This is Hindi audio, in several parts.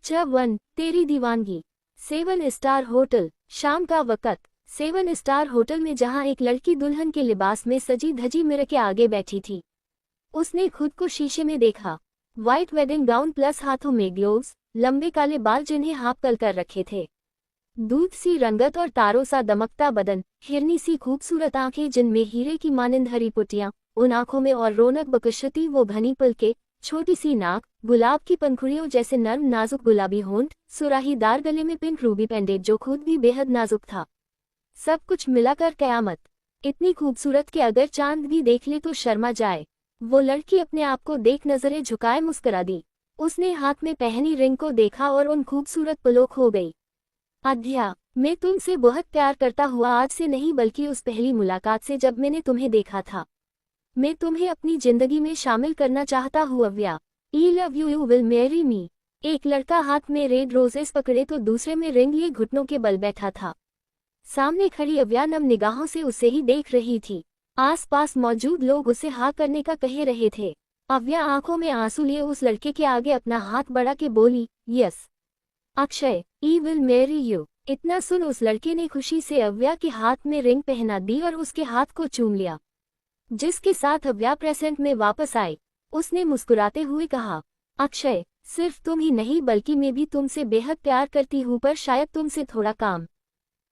च1 तेरी दीवानगी। 7 स्टार होटल। शाम का वक़्त। 7 स्टार होटल में जहां एक लड़की दुल्हन के लिबास में सजी धजी मिरर के आगे बैठी थी। उसने खुद को शीशे में देखा। व्हाइट वेडिंग गाउन प्लस हाथों में ग्लोव्स, लंबे काले बाल जिन्हें हाफ कल कर रखे थे, दूध सी रंगत और तारों सा दमकता बदन, हिरनी सी खूबसूरत आंखें जिनमें हीरे की मानिंद हरी पुटियां, उन आंखों में और रौनक बकशती वो घनी पलके, छोटी सी नाक, गुलाब की पंखुड़ियों जैसे नर्म नाजुक गुलाबी होंठ, सुराहीदार गले में पिंक रूबी पेंडेंट जो खुद भी बेहद नाजुक था। सब कुछ मिलाकर कयामत। इतनी खूबसूरत कि अगर चांद भी देख ले तो शर्मा जाए। वो लड़की अपने आप को देख नजरें झुकाए मुस्कुरा दी। उसने हाथ में पहनी रिंग को देखा और उन खूबसूरत पलों खो गई। आध्या, मैं तुमसे बहुत प्यार करता हुआ आज से नहीं बल्कि उस पहली मुलाकात से जब मैंने तुम्हें देखा था। मैं तुम्हें अपनी जिंदगी में शामिल करना चाहता हूँ Avya. I love you, you will marry me. एक लड़का हाथ में रेड रोजेस पकड़े तो दूसरे में रिंग लिए घुटनों के बल बैठा था। सामने खड़ी अव्या नम निगाहों से उसे ही देख रही थी। आसपास मौजूद लोग उसे हाँ करने का कह रहे थे। अव्या आंखों में आंसू लिए उस लड़के के आगे अपना हाथ बढ़ा के बोली, yes Akshay, I will marry you. इतना सुन उस लड़के ने खुशी से अव्या के हाथ में रिंग पहना दी और उसके हाथ को चूम लिया। जिसके साथ अव्या प्रेजेंट में वापस आई। उसने मुस्कुराते हुए कहा, अक्षय, सिर्फ तुम ही नहीं बल्कि मैं भी तुमसे बेहद प्यार करती हूँ, पर शायद तुमसे थोड़ा काम।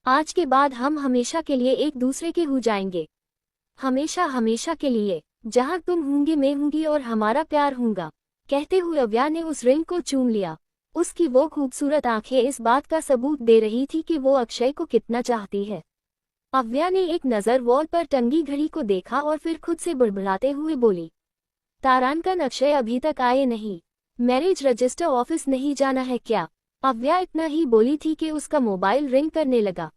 आज के बाद हम हमेशा के लिए एक दूसरे के हो जाएंगे। हमेशा हमेशा के लिए। जहाँ तुम होंगे मैं होंगी और हमारा प्यार होगा। कहते हुए अव्या ने उस रिंग को चूम लिया। उसकी वो खूबसूरत आंखें इस बात का सबूत दे रही थी कि वो अक्षय को कितना चाहती है। अव्या ने एक नज़र वॉल पर टंगी घड़ी को देखा और फिर खुद से बुड़बुड़ाते हुए बोली, तारांकन, अक्षय अभी तक आए नहीं। मैरिज रजिस्टर ऑफिस नहीं जाना है क्या? अव्या इतना ही बोली थी कि उसका मोबाइल रिंग करने लगा।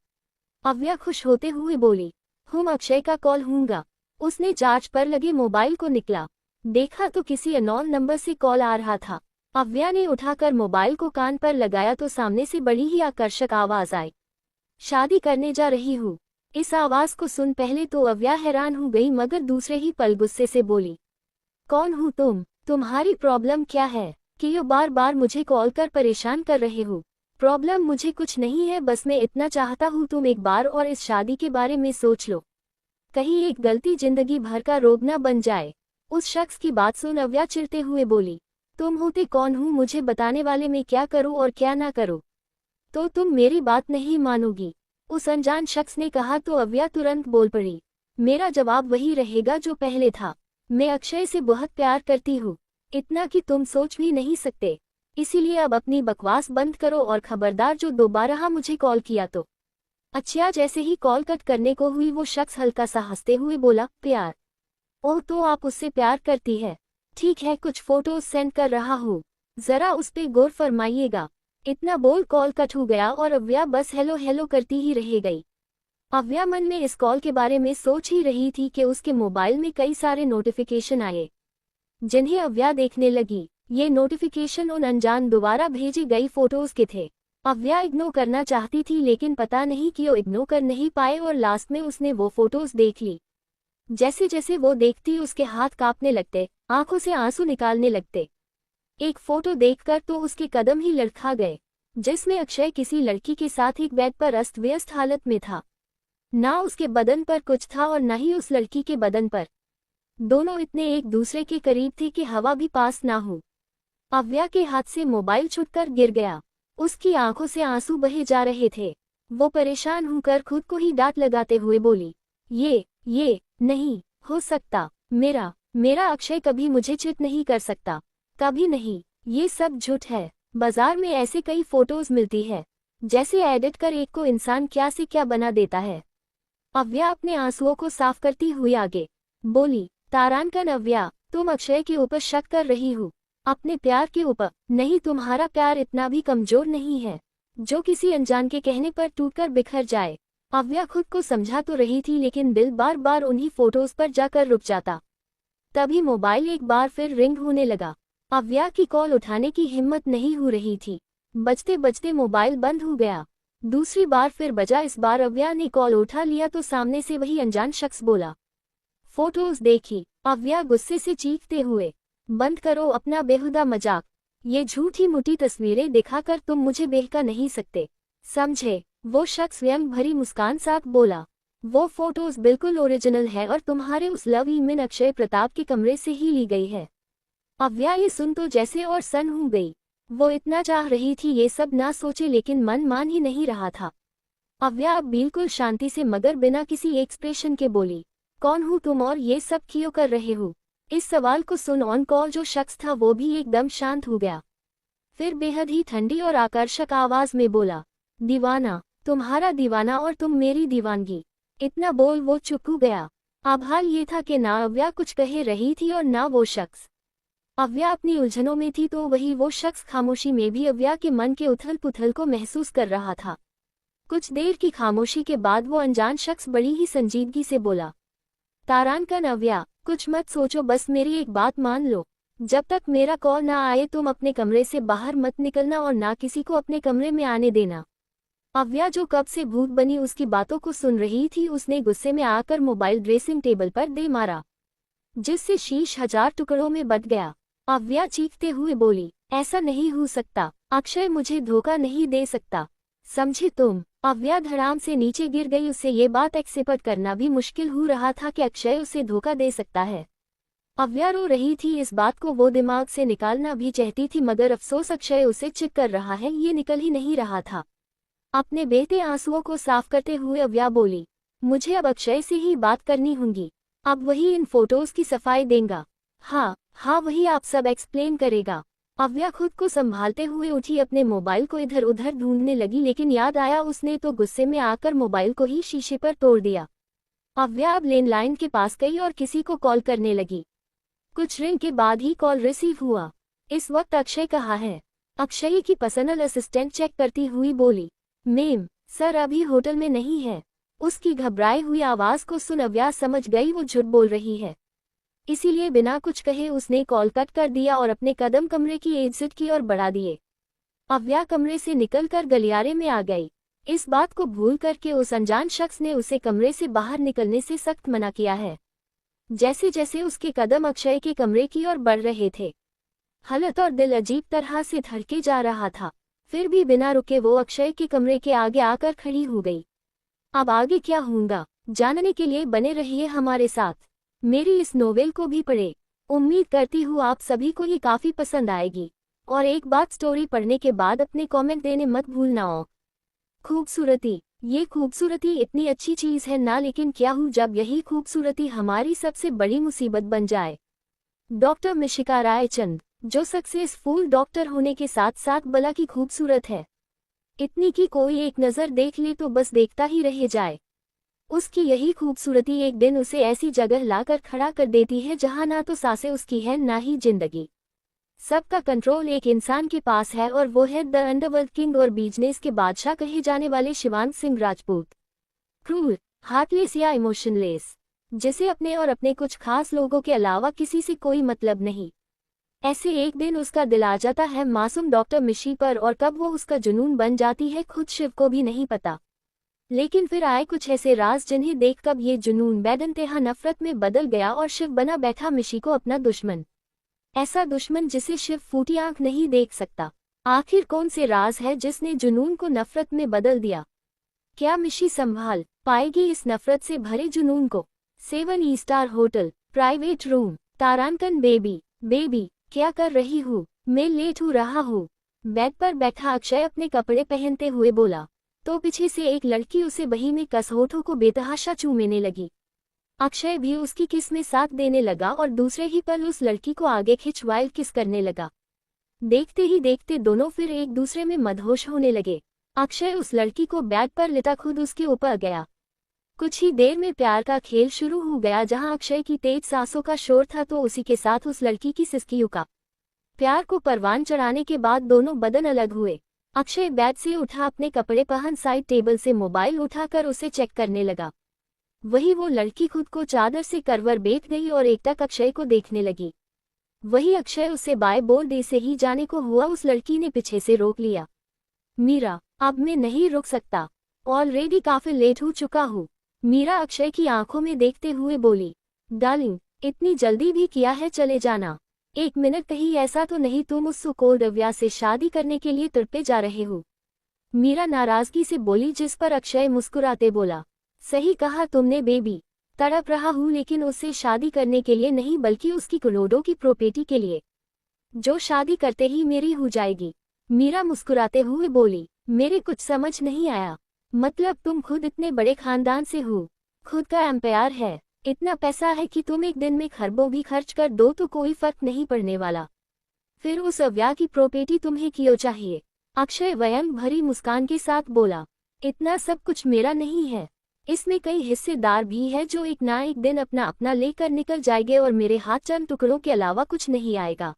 अव्या खुश होते हुए बोली, हम अक्षय का कॉल होगा। उसने चार्ज पर लगे मोबाइल को निकला। देखा तो किसी अननोन नंबर से कॉल आ रहा था। अव्या ने उठाकर मोबाइल को कान पर लगाया तो सामने से बड़ी ही आकर्षक आवाज आई, शादी करने जा रही हूँ। इस आवाज को सुन पहले तो अव्या हैरान हो गई, मगर दूसरे ही पल गुस्से से बोली, कौन हो तुम? तुम्हारी प्रॉब्लम क्या है कि यो बार बार मुझे कॉल कर परेशान कर रहे हो? प्रॉब्लम मुझे कुछ नहीं है, बस मैं इतना चाहता हूँ तुम एक बार और इस शादी के बारे में सोच लो। कहीं एक गलती जिंदगी भर का रोग न बन जाए। उस शख्स की बात सुन अव्या चिढ़ते हुए बोली, तुम होते कौन हो मुझे बताने वाले? मैं क्या करूं और क्या ना करूं? तो तुम मेरी बात नहीं मानोगी, उस अनजान शख्स ने कहा तो अव्या तुरंत बोल पड़ी, मेरा जवाब वही रहेगा जो पहले था। मैं अक्षय से बहुत प्यार करती हूँ, इतना कि तुम सोच भी नहीं सकते। इसीलिए अब अपनी बकवास बंद करो और खबरदार जो दोबारा मुझे कॉल किया तो। अच्छा, जैसे ही कॉल कट करने को हुई वो शख्स हल्का सा हंसते हुए बोला, प्यार? ओह, तो आप उससे प्यार करती है? ठीक है, कुछ फोटोज सेंड कर रहा हूँ, जरा उस पे गौर फरमाइएगा। इतना बोल कॉल कट हो गया और अव्या बस हेलो हेलो करती ही रह गई। अव्या मन में इस कॉल के बारे में सोच ही रही थी कि उसके मोबाइल में कई सारे नोटिफिकेशन आए, जिन्हें अव्या देखने लगी। ये नोटिफिकेशन उन अनजान दोबारा भेजी गई फोटोज के थे। अव्या इग्नोर करना चाहती थी लेकिन पता नहीं क्यों इग्नोर कर नहीं पाए और लास्ट में उसने वो फोटोज देख ली। जैसे जैसे वो देखती उसके हाथ कांपने लगते, आंखों से आंसू निकालने लगते। एक फोटो देखकर तो उसके कदम ही लड़खा गए, जिसमें अक्षय किसी लड़की के साथ एक बेड पर अस्त व्यस्त हालत में था। ना उसके बदन पर कुछ था और न ही उस लड़की के बदन पर। दोनों इतने एक दूसरे के करीब थे कि हवा भी पास ना हो। अव्या के हाथ से मोबाइल छूटकर गिर गया। उसकी आंखों से आंसू बहे जा रहे थे। वो परेशान होकर खुद को ही डांट लगाते हुए बोली, ये नहीं हो सकता। मेरा अक्षय कभी मुझे चिट नहीं कर सकता, कभी नहीं। ये सब झूठ है। बाजार में ऐसे कई फोटोज मिलती है, जैसे एडिट कर एक को इंसान क्या से क्या बना देता है। अव्या अपने आंसुओं को साफ करती हुई आगे बोली, तारांकन अव्या, तुम अक्षय के ऊपर शक कर रही हो, अपने प्यार के ऊपर नहीं। तुम्हारा प्यार इतना भी कमजोर नहीं है जो किसी अनजान के कहने पर टूटकर बिखर जाए। अव्या खुद को समझा तो रही थी लेकिन दिल बार बार उन्हीं फोटोज पर जाकर रुक जाता। तभी मोबाइल एक बार फिर रिंग होने लगा। अव्या की कॉल उठाने की हिम्मत नहीं हो रही थी। बजते बजते मोबाइल बंद हो गया। दूसरी बार फिर बजा। इस बार अव्या ने कॉल उठा लिया तो सामने से वही अनजान शख्स बोला, फोटोज देखी? अव्या गुस्से से चीखते हुए, बंद करो अपना बेहुदा मजाक, ये झूठी मूठी तस्वीरें दिखाकर तुम मुझे बहका नहीं सकते, समझे? वो शख्स व्यंग भरी मुस्कान साथ बोला। वो फोटोज बिल्कुल ओरिजिनल है और तुम्हारे उस लव ईमेल अक्षय प्रताप के कमरे से ही ली गई है। अव्या ये सुन तो जैसे और सन हो गई। वो इतना चाह रही थी ये सब ना सोचे, लेकिन मन मान ही नहीं रहा था। अव्या अब बिल्कुल शांति से मगर बिना किसी एक्सप्रेशन के बोली, कौन हो तुम और ये सब क्यों कर रहे हो? इस सवाल को सुन ऑन कॉल जो शख्स था वो भी एकदम शांत हो गया। फिर बेहद ही ठंडी और आकर्षक आवाज में बोला, दीवाना, तुम्हारा दीवाना और तुम मेरी दीवानगी। इतना बोल वो चुप हो गया। अब हाल ये था कि ना अव्या कुछ कह रही थी और ना वो शख्स। अव्या अपनी उलझनों में थी तो वही वो शख्स खामोशी में भी अव्या के मन के उथल पुथल को महसूस कर रहा था। कुछ देर की खामोशी के बाद वो अनजान शख्स बड़ी ही संजीदगी से बोला, तारांकन अव्या, कुछ मत सोचो, बस मेरी एक बात मान लो। जब तक मेरा कॉल ना आए तुम अपने कमरे से बाहर मत निकलना और ना किसी को अपने कमरे में आने देना। अव्या जो कब से भूत बनी उसकी बातों को सुन रही थी, उसने गुस्से में आकर मोबाइल ड्रेसिंग टेबल पर दे मारा, जिससे शीश 1000 टुकड़ों में बट गया। अव्या चीखते हुए बोली, ऐसा नहीं हो सकता, अक्षय मुझे धोखा नहीं दे सकता, समझे तुम? अव्या धड़ाम से नीचे गिर गई। उसे ये बात एक्सेप्ट करना भी मुश्किल हो रहा था कि अक्षय उसे धोखा दे सकता है। अव्या रो रही थी, इस बात को वो दिमाग से निकालना भी चाहती थी, मगर अफसोस अक्षय उसे चिट कर रहा है ये निकल ही नहीं रहा था। अपने बहते आंसुओं को साफ करते हुए अव्या बोली, मुझे अब अक्षय से ही बात करनी होगी। अब वही इन फोटोज की सफाई देगा। हाँ वही आप सब एक्सप्लेन करेगा। अव्या खुद को संभालते हुए उठी, अपने मोबाइल को इधर उधर ढूंढने लगी, लेकिन याद आया उसने तो गुस्से में आकर मोबाइल को ही शीशे पर तोड़ दिया। अव्या अब लैंडलाइन के पास गई और किसी को कॉल करने लगी। कुछ रिंग के बाद ही कॉल रिसीव हुआ। इस वक्त अक्षय कहाँ है? अक्षय की पर्सनल असिस्टेंट चेक करती हुई बोली, मैम सर अभी होटल में नहीं है। उसकी घबराई हुई आवाज को सुन अव्या समझ गई वो झूठ बोल रही है। इसीलिए बिना कुछ कहे उसने कॉल कट कर दिया और अपने कदम कमरे की एग्जिट की ओर बढ़ा दिए। अव्या कमरे से निकलकर गलियारे में आ गई। इस बात को भूल करके उस अनजान शख्स ने उसे कमरे से बाहर निकलने से सख्त मना किया है। जैसे जैसे उसके कदम अक्षय के कमरे की ओर बढ़ रहे थे, हालत और दिल अजीब तरह से धड़के जा रहा था। फिर भी बिना रुके वो अक्षय के कमरे के आगे आकर खड़ी हो गई। अब आगे क्या होगा जानने के लिए बने रहिए हमारे साथ। मेरी इस नोवेल को भी पढ़े। उम्मीद करती हूँ आप सभी को ये काफ़ी पसंद आएगी। और एक बात, स्टोरी पढ़ने के बाद अपने कमेंट देने मत भूलना। खूबसूरती, ये खूबसूरती इतनी अच्छी चीज़ है ना, लेकिन क्या हो जब यही खूबसूरती हमारी सबसे बड़ी मुसीबत बन जाए। डॉक्टर मिशिका रायचंद, जो सक्सेसफुल डॉक्टर होने के साथ साथ बला की खूबसूरत है, इतनी कि कोई एक नज़र देख ले तो बस देखता ही रह जाए। उसकी यही खूबसूरती एक दिन उसे ऐसी जगह लाकर खड़ा कर देती है जहां ना तो सांसें उसकी है ना ही जिंदगी। सबका कंट्रोल एक इंसान के पास है और वो है द अंडरवर्ल्ड किंग और बिजनेस के बादशाह कहे जाने वाले शिवांग सिंह राजपूत। क्रूर, हार्टलेस या इमोशनलेस, जिसे अपने और अपने कुछ खास लोगों के अलावा किसी से कोई मतलब नहीं। ऐसे एक दिन उसका दिल आ जाता है मासूम डॉक्टर मिशी पर, और कब वो उसका जुनून बन जाती है खुद शिव को भी नहीं पता। लेकिन फिर आए कुछ ऐसे राज जिन्हें देखकर ये जुनून बेदंतेहा नफरत में बदल गया और शिव बना बैठा मिशी को अपना दुश्मन। ऐसा दुश्मन जिसे शिव फूटी आंख नहीं देख सकता। आखिर कौन से राज है जिसने जुनून को नफरत में बदल दिया? क्या मिशी संभाल पाएगी इस नफरत से भरे जुनून को? 7 स्टार होटल, प्राइवेट रूम। तारांकन, बेबी क्या कर रही हूँ? मैं लेट हो रहा हूँ। बेड पर बैठा अक्षय अपने कपड़े पहनते हुए बोला, तो पीछे से एक लड़की उसे बही में कस होठों को बेतहाशा चूमने लगी। अक्षय भी उसकी किस में साथ देने लगा और दूसरे ही पल उस लड़की को आगे खिंच वाइल्ड किस करने लगा। देखते ही देखते दोनों फिर एक दूसरे में मदहोश होने लगे। अक्षय उस लड़की को बेड पर लेटा खुद उसके ऊपर गया। कुछ ही देर में प्यार का खेल शुरू हो गया, जहां अक्षय की तेज सांसों का शोर था तो उसी के साथ उस लड़की की सिसकियों का। प्यार को परवान चढ़ाने के बाद दोनों बदन अलग हुए। अक्षय बेड से उठा, अपने कपड़े पहन साइड टेबल से मोबाइल उठाकर उसे चेक करने लगा। वही वो लड़की खुद को चादर से करवर बैठ गई और एकटक अक्षय को देखने लगी। वही अक्षय उसे बाय बोल दे से ही जाने को हुआ, उस लड़की ने पीछे से रोक लिया। मीरा, अब मैं नहीं रुक सकता, ऑलरेडी काफी लेट हो चुका हूँ। मीरा अक्षय की आंखों में देखते हुए बोली, डार्लिंग इतनी जल्दी भी किया है, चले जाना। एक मिनट, कहीं ऐसा तो नहीं तुम उस सुकोल्ड अव्या से शादी करने के लिए तड़पे जा रहे हो? मीरा नाराजगी से बोली, जिस पर अक्षय मुस्कुराते बोला, सही कहा तुमने बेबी, तड़प रहा हूँ लेकिन उससे शादी करने के लिए नहीं बल्कि उसकी करोड़ों की प्रॉपर्टी के लिए, जो शादी करते ही मेरी हो जाएगी। मीरा मुस्कुराते हुए बोली, मेरे कुछ समझ नहीं आया। मतलब तुम खुद इतने बड़े खानदान से हो, खुद का एम्पायर है, इतना पैसा है कि तुम एक दिन में खरबों भी खर्च कर दो तो कोई फर्क नहीं पड़ने वाला, फिर उस अव्या की प्रॉपर्टी तुम्हें क्यों चाहिए? अक्षय व्यंग भरी मुस्कान के साथ बोला, इतना सब कुछ मेरा नहीं है, इसमें कई हिस्सेदार भी है जो एक ना एक दिन अपना अपना लेकर निकल जाएंगे और मेरे हाथ चंद टुकड़ों के अलावा कुछ नहीं आएगा,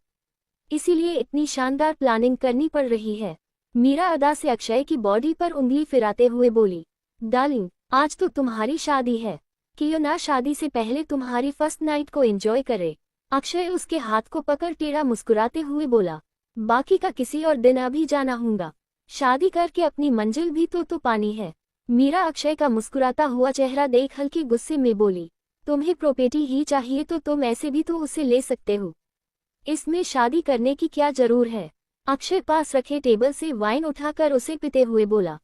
इसीलिए इतनी शानदार प्लानिंग करनी पड़ रही है। मीरा अदा से अक्षय की बॉडी पर उंगली फिराते हुए बोली, डार्लिंग, आज तो तुम्हारी शादी है, क्यों ना शादी से पहले तुम्हारी फर्स्ट नाइट को एंजॉय करे। अक्षय उसके हाथ को पकड़ टेढ़ा मुस्कुराते हुए बोला, बाकी का किसी और दिन अभी जाना होगा, शादी करके अपनी मंजिल भी तो पानी है। मीरा अक्षय का मुस्कुराता हुआ चेहरा देख हल्के गुस्से में बोली, तुम्हें प्रॉपर्टी ही चाहिए तो तुम ऐसे भी तो उसे ले सकते हो, इसमें शादी करने की क्या जरूर है? अक्षय पास रखे टेबल से वाइन उठाकर उसे पीते हुए बोला,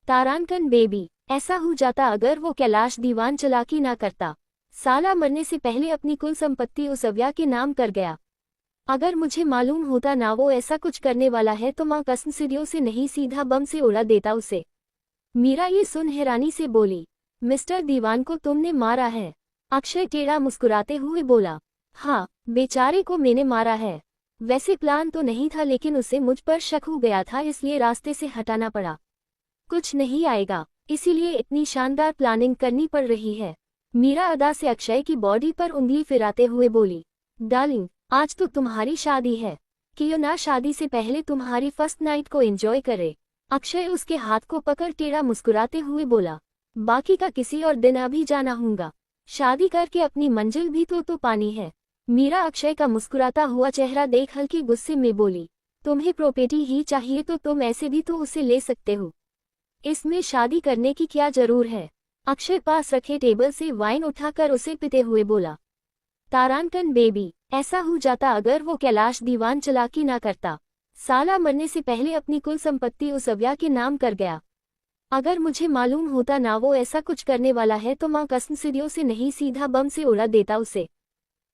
तारांकन बेबी, ऐसा हो जाता अगर वो कैलाश दीवान चालाकी ना करता, साला मरने से पहले अपनी कुल संपत्ति उस अव्या के नाम कर गया। अगर मुझे मालूम होता ना वो ऐसा कुछ करने वाला है तो माँ कसम सीढ़ियों से नहीं सीधा बम से उड़ा देता उसे। मीरा ये सुन हैरानी से बोली, मिस्टर दीवान को तुमने मारा है? अक्षय टेढ़ा मुस्कुराते हुए बोला, हाँ, बेचारे को मैंने मारा है। वैसे प्लान तो नहीं था लेकिन उसे मुझ पर शक हो गया था इसलिए रास्ते से हटाना पड़ा। कुछ नहीं आएगा, इसीलिए इतनी शानदार प्लानिंग करनी पड़ रही है। मीरा अदा से अक्षय की बॉडी पर उंगली फिराते हुए बोली, डार्लिंग, आज तो तुम्हारी शादी है, क्यों ना शादी से पहले तुम्हारी फर्स्ट नाइट को एंजॉय करे। अक्षय उसके हाथ को पकड़ टेढ़ा मुस्कुराते हुए बोला, बाकी का किसी और दिन अभी जाना होगा, शादी करके अपनी मंजिल भी तो पानी है। मीरा अक्षय का मुस्कुराता हुआ चेहरा देख हल्के गुस्से में बोली, तुम्हें प्रॉपर्टी ही चाहिए तो तुम ऐसे भी तो उसे ले सकते हो, इसमें शादी करने की क्या जरूर है? अक्षय पास रखे टेबल से वाइन उठाकर उसे पीते हुए बोला, तारांकन बेबी, ऐसा हो जाता अगर वो कैलाश दीवान चालाकी ना करता, साला मरने से पहले अपनी कुल संपत्ति उस अव्या के नाम कर गया। अगर मुझे मालूम होता ना वो ऐसा कुछ करने वाला है तो माँ कसम सीढ़ियों से नहीं सीधा बम से उड़ा देता उसे।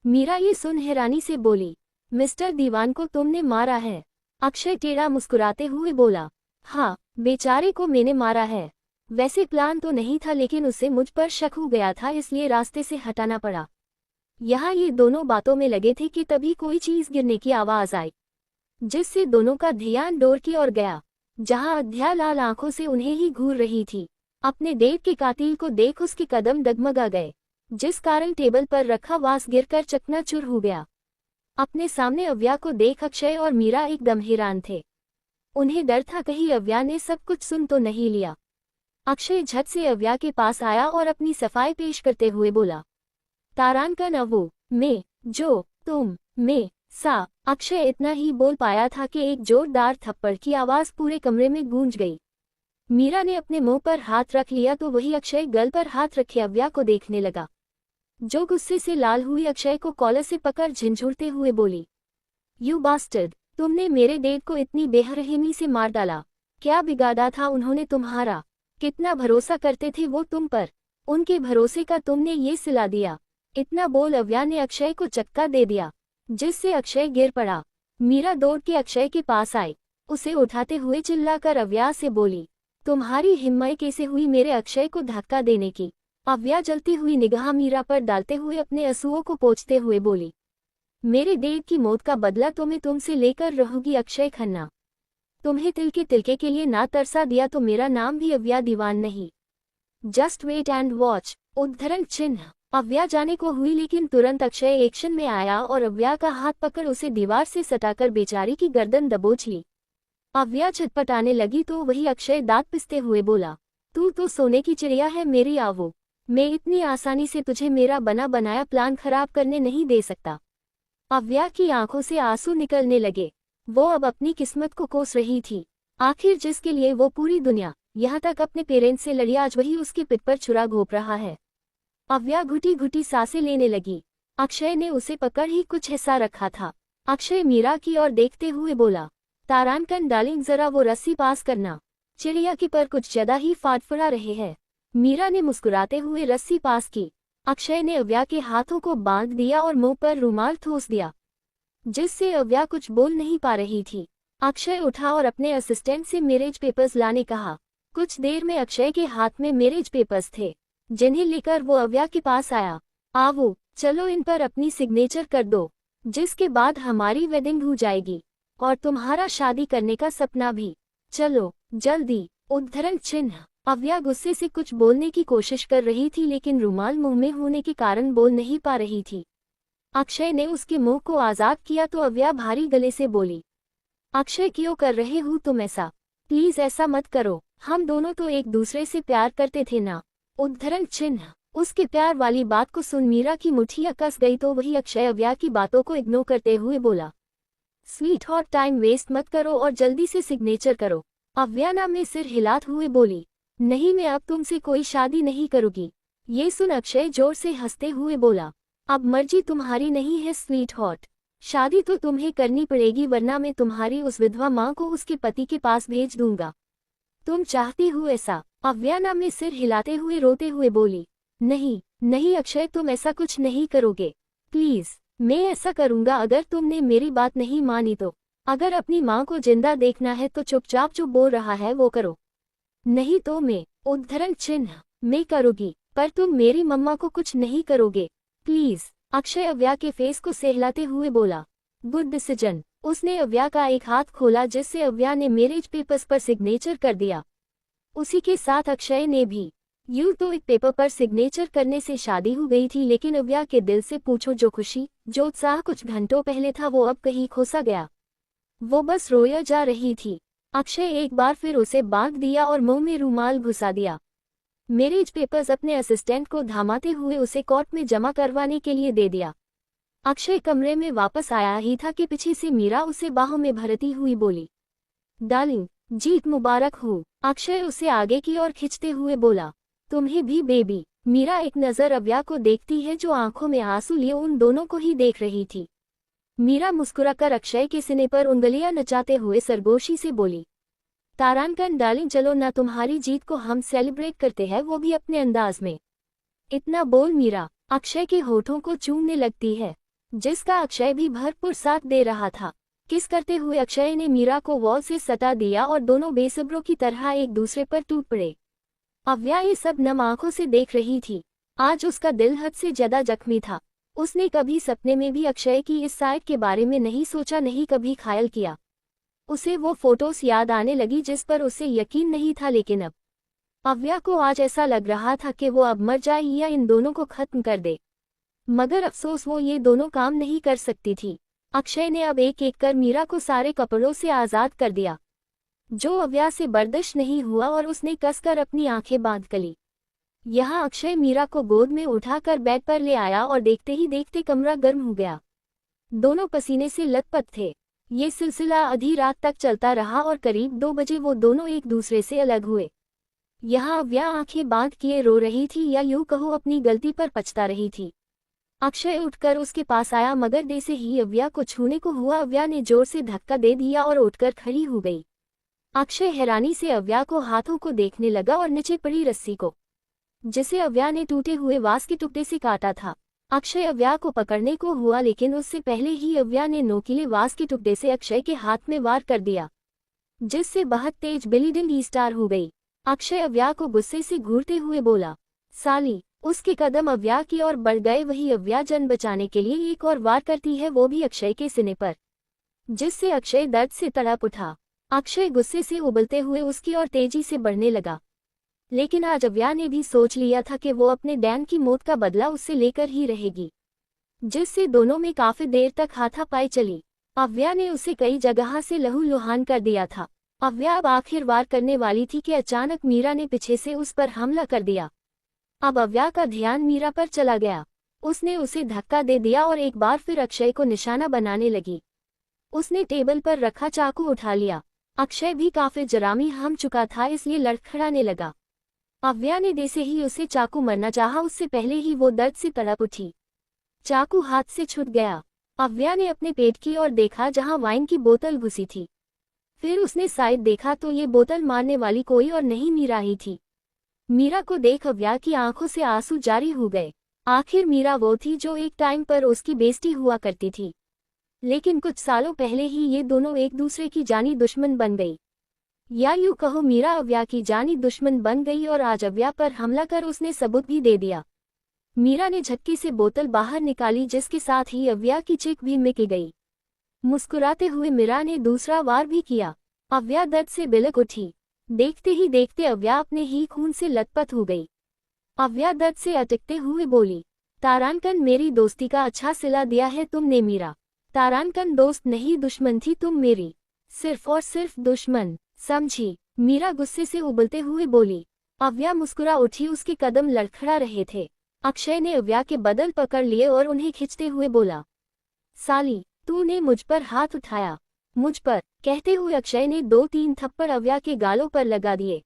मीरा ये सुन हैरानी से बोली, मिस्टर दीवान को तुमने मारा है? अक्षय टेढ़ा मुस्कुराते हुए बोला, हाँ, बेचारे को मैंने मारा है। वैसे प्लान तो नहीं था लेकिन उसे मुझ पर शक हो गया था इसलिए रास्ते से हटाना पड़ा। यहाँ ये दोनों बातों में लगे थे कि तभी कोई चीज गिरने की आवाज आई, जिससे दोनों का ध्यान डोर की ओर गया, जहाँ अध्या लाल आंखों से उन्हें ही घूर रही थी। अपने देव के कातिल को देख उसके कदम डगमगा गए, जिस कारण टेबल पर रखा वास गिरकर चकनाचूर हो गया। अपने सामने अव्या को देख अक्षय और मीरा एकदम हैरान थे। उन्हें डर था कहीं अव्या ने सब कुछ सुन तो नहीं लिया। अक्षय झट से अव्या के पास आया और अपनी सफाई पेश करते हुए बोला, तारांकन अवो मैं जो तुम मैं सा। अक्षय इतना ही बोल पाया था कि एक जोरदार थप्पड़ की आवाज पूरे कमरे में गूंज गई। मीरा ने अपने मुंह पर हाथ रख लिया तो वही अक्षय गल पर हाथ रखे अव्या को देखने लगा, जो गुस्से से लाल हुई अक्षय को कॉलर से पकड़ झिंझुरते हुए बोली, यू बास्टर्ड, तुमने मेरे डेड को इतनी बेरहमी से मार डाला। क्या बिगाड़ा था उन्होंने तुम्हारा? कितना भरोसा करते थे वो तुम पर, उनके भरोसे का तुमने ये सिला दिया। इतना बोल अव्या ने अक्षय को चक्का दे दिया, जिससे अक्षय गिर पड़ा। मीरा दौड़ के अक्षय के पास आई, उसे उठाते हुए चिल्लाकर अव्या से बोली, तुम्हारी हिम्मत कैसे हुई मेरे अक्षय को धक्का देने की? अव्या जलती हुई निगाह मीरा पर डालते हुए अपने आंसुओं को पोंछते हुए बोली, मेरे देव की मौत का बदला तो मैं तुमसे लेकर रहूंगी अक्षय खन्ना। तुम्हें तिलके के लिए ना तरसा दिया तो मेरा नाम भी अव्या दीवान नहीं। Just wait and watch. उद्धरण चिन्ह। अव्या जाने को हुई लेकिन तुरंत अक्षय एक्शन में आया और अव्या का हाथ पकड़ उसे दीवार से सटाकर बेचारी की गर्दन दबोच ली। अव्या छटपटाने लगी तो वही अक्षय दांत पिसते हुए बोला, तू तो सोने की चिड़िया है मेरी आवो, मैं इतनी आसानी से तुझे मेरा बना बनाया प्लान खराब करने नहीं दे सकता। अव्या की आंखों से आंसू निकलने लगे। वो अब अपनी किस्मत को कोस रही थी। आखिर जिसके लिए वो पूरी दुनिया, यहाँ तक अपने पेरेंट्स से लड़ी, आज वही उसके पिट पर छुरा घोंप रहा है। अव्या घुटी घुटी सांसें लेने लगी। अक्षय ने उसे पकड़ ही कुछ हिस्सा रखा था। अक्षय मीरा की ओर देखते हुए बोला, तारांकन डार्लिंग जरा वो रस्सी पास करना, चिड़िया की पर कुछ ज्यादा ही फाड़फड़ा रहे हैं। मीरा ने मुस्कुराते हुए रस्सी पास की। अक्षय ने अव्या के हाथों को बांध दिया और मुंह पर रुमाल ठूस दिया, जिससे अव्या कुछ बोल नहीं पा रही थी। अक्षय उठा और अपने असिस्टेंट से मैरिज पेपर्स लाने कहा। कुछ देर में अक्षय के हाथ में मैरिज पेपर्स थे, जिन्हें लेकर वो अव्या के पास आया। आओ, चलो इन पर अपनी सिग्नेचर कर दो, जिसके बाद हमारी वेडिंग हो जाएगी और तुम्हारा शादी करने का सपना भी। चलो जल्दी। उद्धरण चिन्ह। अव्या गुस्से से कुछ बोलने की कोशिश कर रही थी, लेकिन रुमाल मुंह में होने के कारण बोल नहीं पा रही थी। अक्षय ने उसके मुंह को आजाद किया तो अव्या भारी गले से बोली, अक्षय क्यों कर रहे हो तुम ऐसा? प्लीज ऐसा मत करो, हम दोनों तो एक दूसरे से प्यार करते थे ना। उद्धरण चिन्ह। उसके प्यार वाली बात को सुन मीरा की मुठ्ठियां कस गई तो वही अक्षय अव्या की बातों को इग्नोर करते हुए बोला, स्वीट हॉट टाइम वेस्ट मत करो और जल्दी से सिग्नेचर करो। अव्या ना में सिर हिलाते हुए बोली, नहीं मैं अब तुमसे कोई शादी नहीं करूंगी। ये सुन अक्षय जोर से हंसते हुए बोला, अब मर्जी तुम्हारी नहीं है स्वीट हॉट, शादी तो तुम्हें करनी पड़ेगी वरना मैं तुम्हारी उस विधवा माँ को उसके पति के पास भेज दूंगा। तुम चाहती हो ऐसा? अव्या ना में सिर हिलाते हुए रोते हुए बोली, नहीं नहीं अक्षय तुम ऐसा कुछ नहीं करोगे, प्लीज। मैं ऐसा करूंगा अगर तुमने मेरी बात नहीं मानी तो। अगर अपनी माँ को जिंदा देखना है तो चुपचाप जो बोल रहा है वो करो, नहीं तो मैं। उद्धरण चिन्ह। मैं करूंगी, पर तुम मेरी मम्मा को कुछ नहीं करोगे, प्लीज। अक्षय अव्या के फेस को सहलाते हुए बोला, गुड डिसीजन। उसने अव्या का एक हाथ खोला जिससे अव्या ने मैरिज पेपर्स पर सिग्नेचर कर दिया। उसी के साथ अक्षय ने भी। यूं तो एक पेपर पर सिग्नेचर करने से शादी हो गई थी, लेकिन अव्या के दिल से पूछो जो खुशी, जो उत्साह कुछ घंटों पहले था वो अब कहीं खोसा गया। वो बस रोया जा रही थी। अक्षय एक बार फिर उसे बांध दिया और मुंह में रुमाल घुसा दिया। मैरिज पेपर्स अपने असिस्टेंट को धामाते हुए उसे कोर्ट में जमा करवाने के लिए दे दिया। अक्षय कमरे में वापस आया ही था कि पीछे से मीरा उसे बाहों में भरती हुई बोली, डार्लिंग जीत मुबारक हो। अक्षय उसे आगे की ओर खींचते हुए बोला, तुम्हें भी बेबी। मीरा एक नजर अव्या को देखती है जो आंखों में आंसू लिए उन दोनों को ही देख रही थी। मीरा मुस्कुराकर अक्षय के सीने पर उंगलियां नचाते हुए सरगोशी से बोली, तारांकन डार्लिंग चलो ना, तुम्हारी जीत को हम सेलिब्रेट करते हैं, वो भी अपने अंदाज में। इतना बोल मीरा अक्षय के होठों को चूमने लगती है, जिसका अक्षय भी भरपूर साथ दे रहा था। किस करते हुए अक्षय ने मीरा को वॉल से सटा दिया और दोनों बेसब्रों की तरह एक दूसरे पर टूट पड़े। अव्या ये सब नम आंखों से देख रही थी। आज उसका दिल हद से ज्यादा जख्मी था। उसने कभी सपने में भी अक्षय की इस साइड के बारे में नहीं सोचा, नहीं कभी ख्याल किया। उसे वो फोटोज याद आने लगी जिस पर उसे यकीन नहीं था, लेकिन अब अव्या को आज ऐसा लग रहा था कि वो अब मर जाए या इन दोनों को खत्म कर दे। मगर अफसोस वो ये दोनों काम नहीं कर सकती थी। अक्षय ने अब एक एक कर मीरा को सारे कपड़ों से आजाद कर दिया, जो अव्या से बर्दाश्त नहीं हुआ, और उसने कसकर अपनी आंखें बांध ली। यहाँ अक्षय मीरा को गोद में उठाकर बेड पर ले आया और देखते ही देखते कमरा गर्म हो गया। दोनों पसीने से लथपथ थे। ये सिलसिला आधी रात तक चलता रहा और करीब 2 बजे वो दोनों एक दूसरे से अलग हुए। यहाँ अव्या आंखें बांध किए रो रही थी, या यूं कहो अपनी गलती पर पछता रही थी। अक्षय उठकर उसके पास आया, मगर जैसे ही अव्या को छूने को हुआ अव्या ने जोर से धक्का दे दिया और उठकर खड़ी हो गई। अक्षय हैरानी से अव्या को हाथों को देखने लगा और नीचे पड़ी रस्सी को, जिसे अव्या ने टूटे हुए वास के टुकड़े से काटा था। अक्षय अव्या को पकड़ने को हुआ, लेकिन उससे पहले ही अव्या ने नोकीले वास के टुकड़े से अक्षय के हाथ में वार कर दिया, जिससे बहुत तेज ब्लीडिंग स्टार्ट हो गई। अक्षय अव्या को गुस्से से घूरते हुए बोला, साली। उसके कदम अव्या की ओर बढ़ गए। वही अव्या जान बचाने के लिए एक और वार करती है, वो भी अक्षय के सीने पर, जिससे अक्षय दर्द से तड़प उठा। अक्षय गुस्से से उबलते हुए उसकी ओर तेजी से बढ़ने लगा, लेकिन आज अव्या ने भी सोच लिया था कि वो अपने डैन की मौत का बदला उससे लेकर ही रहेगी, जिससे दोनों में काफी देर तक हाथापाई चली। अव्या ने उसे कई जगह से लहूलुहान कर दिया था। अव्या अब आखिर वार करने वाली थी कि अचानक मीरा ने पीछे से उस पर हमला कर दिया। अब अव्या का ध्यान मीरा पर चला गया। उसने उसे धक्का दे दिया और एक बार फिर अक्षय को निशाना बनाने लगी। उसने टेबल पर रखा चाकू उठा लिया। अक्षय भी काफी जरामी हम चुका था, इसलिए लड़खड़ाने लगा। अव्या ने जैसे ही उसे चाकू मारना चाहा, उससे पहले ही वो दर्द से तड़प उठी। चाकू हाथ से छूट गया। अव्या ने अपने पेट की ओर देखा जहां वाइन की बोतल घुसी थी। फिर उसने साइड देखा तो ये बोतल मारने वाली कोई और नहीं मीरा ही थी। मीरा को देख अव्या की आंखों से आंसू जारी हो गए। आखिर मीरा वो थी जो एक टाइम पर उसकी बेइज्जती हुआ करती थी, लेकिन कुछ सालों पहले ही ये दोनों एक दूसरे की जानी दुश्मन बन गई। या यूं कहो मीरा अव्या की जानी दुश्मन बन गई और आज अव्या पर हमला कर उसने सबूत भी दे दिया। मीरा ने झटके से बोतल बाहर निकाली जिसके साथ ही अव्या की चिक भी मिक गई। मुस्कुराते हुए मीरा ने दूसरा वार भी किया। अव्या दर्द से बिलक उठी। देखते ही देखते अव्या अपने ही खून से लथपथ हो गई। अव्या दर्द से अटकते हुए बोली, तारानकन मेरी दोस्ती का अच्छा सिला दिया है तुमने मीरा। तारानकन दोस्त नहीं दुश्मन थी तुम मेरी, सिर्फ और सिर्फ दुश्मन, समझी? मीरा गुस्से से उबलते हुए बोली। अव्या मुस्कुरा उठी। उसके कदम लड़खड़ा रहे थे। अक्षय ने अव्या के बदन पकड़ लिए और उन्हें खींचते हुए बोला, साली तूने मुझ पर हाथ उठाया, मुझ पर? कहते हुए अक्षय ने 2-3 थप्पड़ अव्या के गालों पर लगा दिए।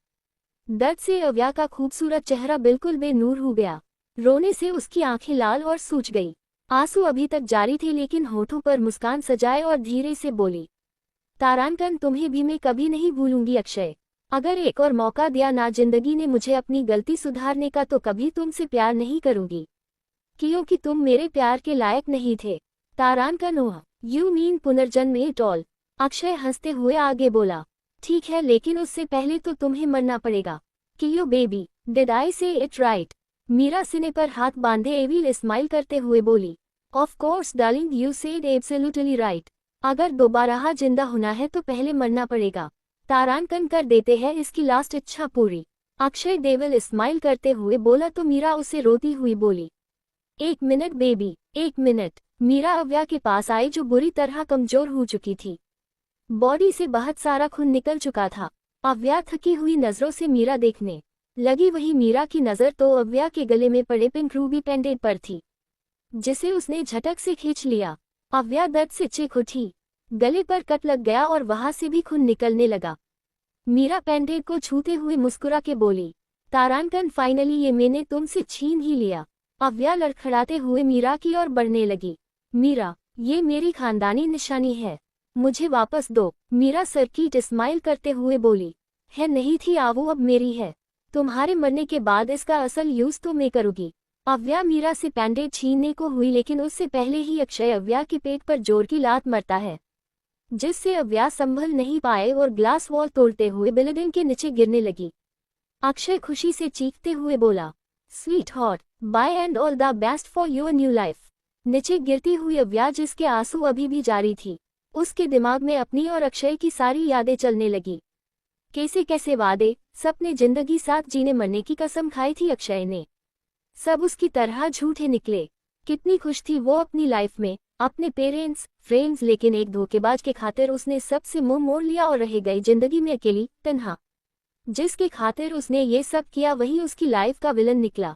दर्द से अव्या का खूबसूरत चेहरा बिल्कुल बेनूर हो गया। रोने से उसकी आंखें लाल और सूज गई। आंसू अभी तक जारी थे लेकिन होठों पर मुस्कान सजाए और धीरे से बोली, तारानकन तुम्हें भी मैं कभी नहीं भूलूंगी अक्षय। अगर एक और मौका दिया ना जिंदगी ने मुझे अपनी गलती सुधारने का तो कभी तुमसे प्यार नहीं करूंगी, क्योंकि तुम मेरे प्यार के लायक नहीं थे। तारानकन ओह यू मीन पुनर्जन्म एट ऑल। अक्षय हंसते हुए आगे बोला, ठीक है लेकिन उससे पहले तो तुम्हें मरना पड़ेगा। कियो बेबी, डिड आई से इट राइट? मीरा सीने पर हाथ बांधे एविल स्माइल करते हुए बोली, of course darling you said absolutely right. अगर दोबारा जिंदा होना है तो पहले मरना पड़ेगा। तारानकन कर देते हैं इसकी लास्ट इच्छा पूरी। अक्षय देवल स्माइल करते हुए बोला तो मीरा उसे रोती हुई बोली, 1 मिनट बेबी, 1 मिनट। मीरा अव्या के पास आई जो बुरी तरह कमजोर हो चुकी थी। बॉडी से बहुत सारा खून निकल चुका था। अव्या थकी हुई नजरों से मीरा देखने लगी। वही मीरा की नजर तो अव्या के गले में पड़े पिंक रूबी पेंडेंट पर थी, जिसे उसने झटक से खींच लिया। अव्या दर्द से चीख उठी। गले पर कट लग गया और वहां से भी खून निकलने लगा। मीरा पेंडेंट को छूते हुए मुस्कुरा के बोली, तारानकन फाइनली ये मैंने तुमसे छीन ही लिया। अव्या लड़खड़ाते हुए मीरा की ओर बढ़ने लगी। मीरा, ये मेरी खानदानी निशानी है, मुझे वापस दो। मीरा सरकीट स्माइल करते हुए बोली, है नहीं थी आवो अब मेरी है। तुम्हारे मरने के बाद इसका असल यूज तो मैं करूंगी। अव्या मीरा से पेंडेंट छीनने को हुई लेकिन उससे पहले ही अक्षय अव्या के पेट पर जोर की लात मारता है, जिससे अव्या संभल नहीं पाए और ग्लास वॉल तोड़ते हुए बिल्डिंग के नीचे गिरने लगी। अक्षय खुशी से चीखते हुए बोला, sweetheart, bye and all the best for your new life. नीचे गिरती हुई अव्या जिसके आंसू अभी भी जारी थी, उसके दिमाग में अपनी और अक्षय की सारी यादें चलने लगी। कैसे कैसे वादे, सपने, जिंदगी साथ जीने मरने की कसम खाई थी अक्षय ने, सब उसकी तरह झूठे निकले। कितनी खुश थी वो अपनी लाइफ में, अपने पेरेंट्स, फ्रेंड्स, लेकिन एक धोखेबाज के खातिर उसने सबसे मुंह मोड़ लिया और रह गई जिंदगी में अकेली, तन्हा। जिसके खातिर उसने ये सब किया वही उसकी लाइफ का विलन निकला।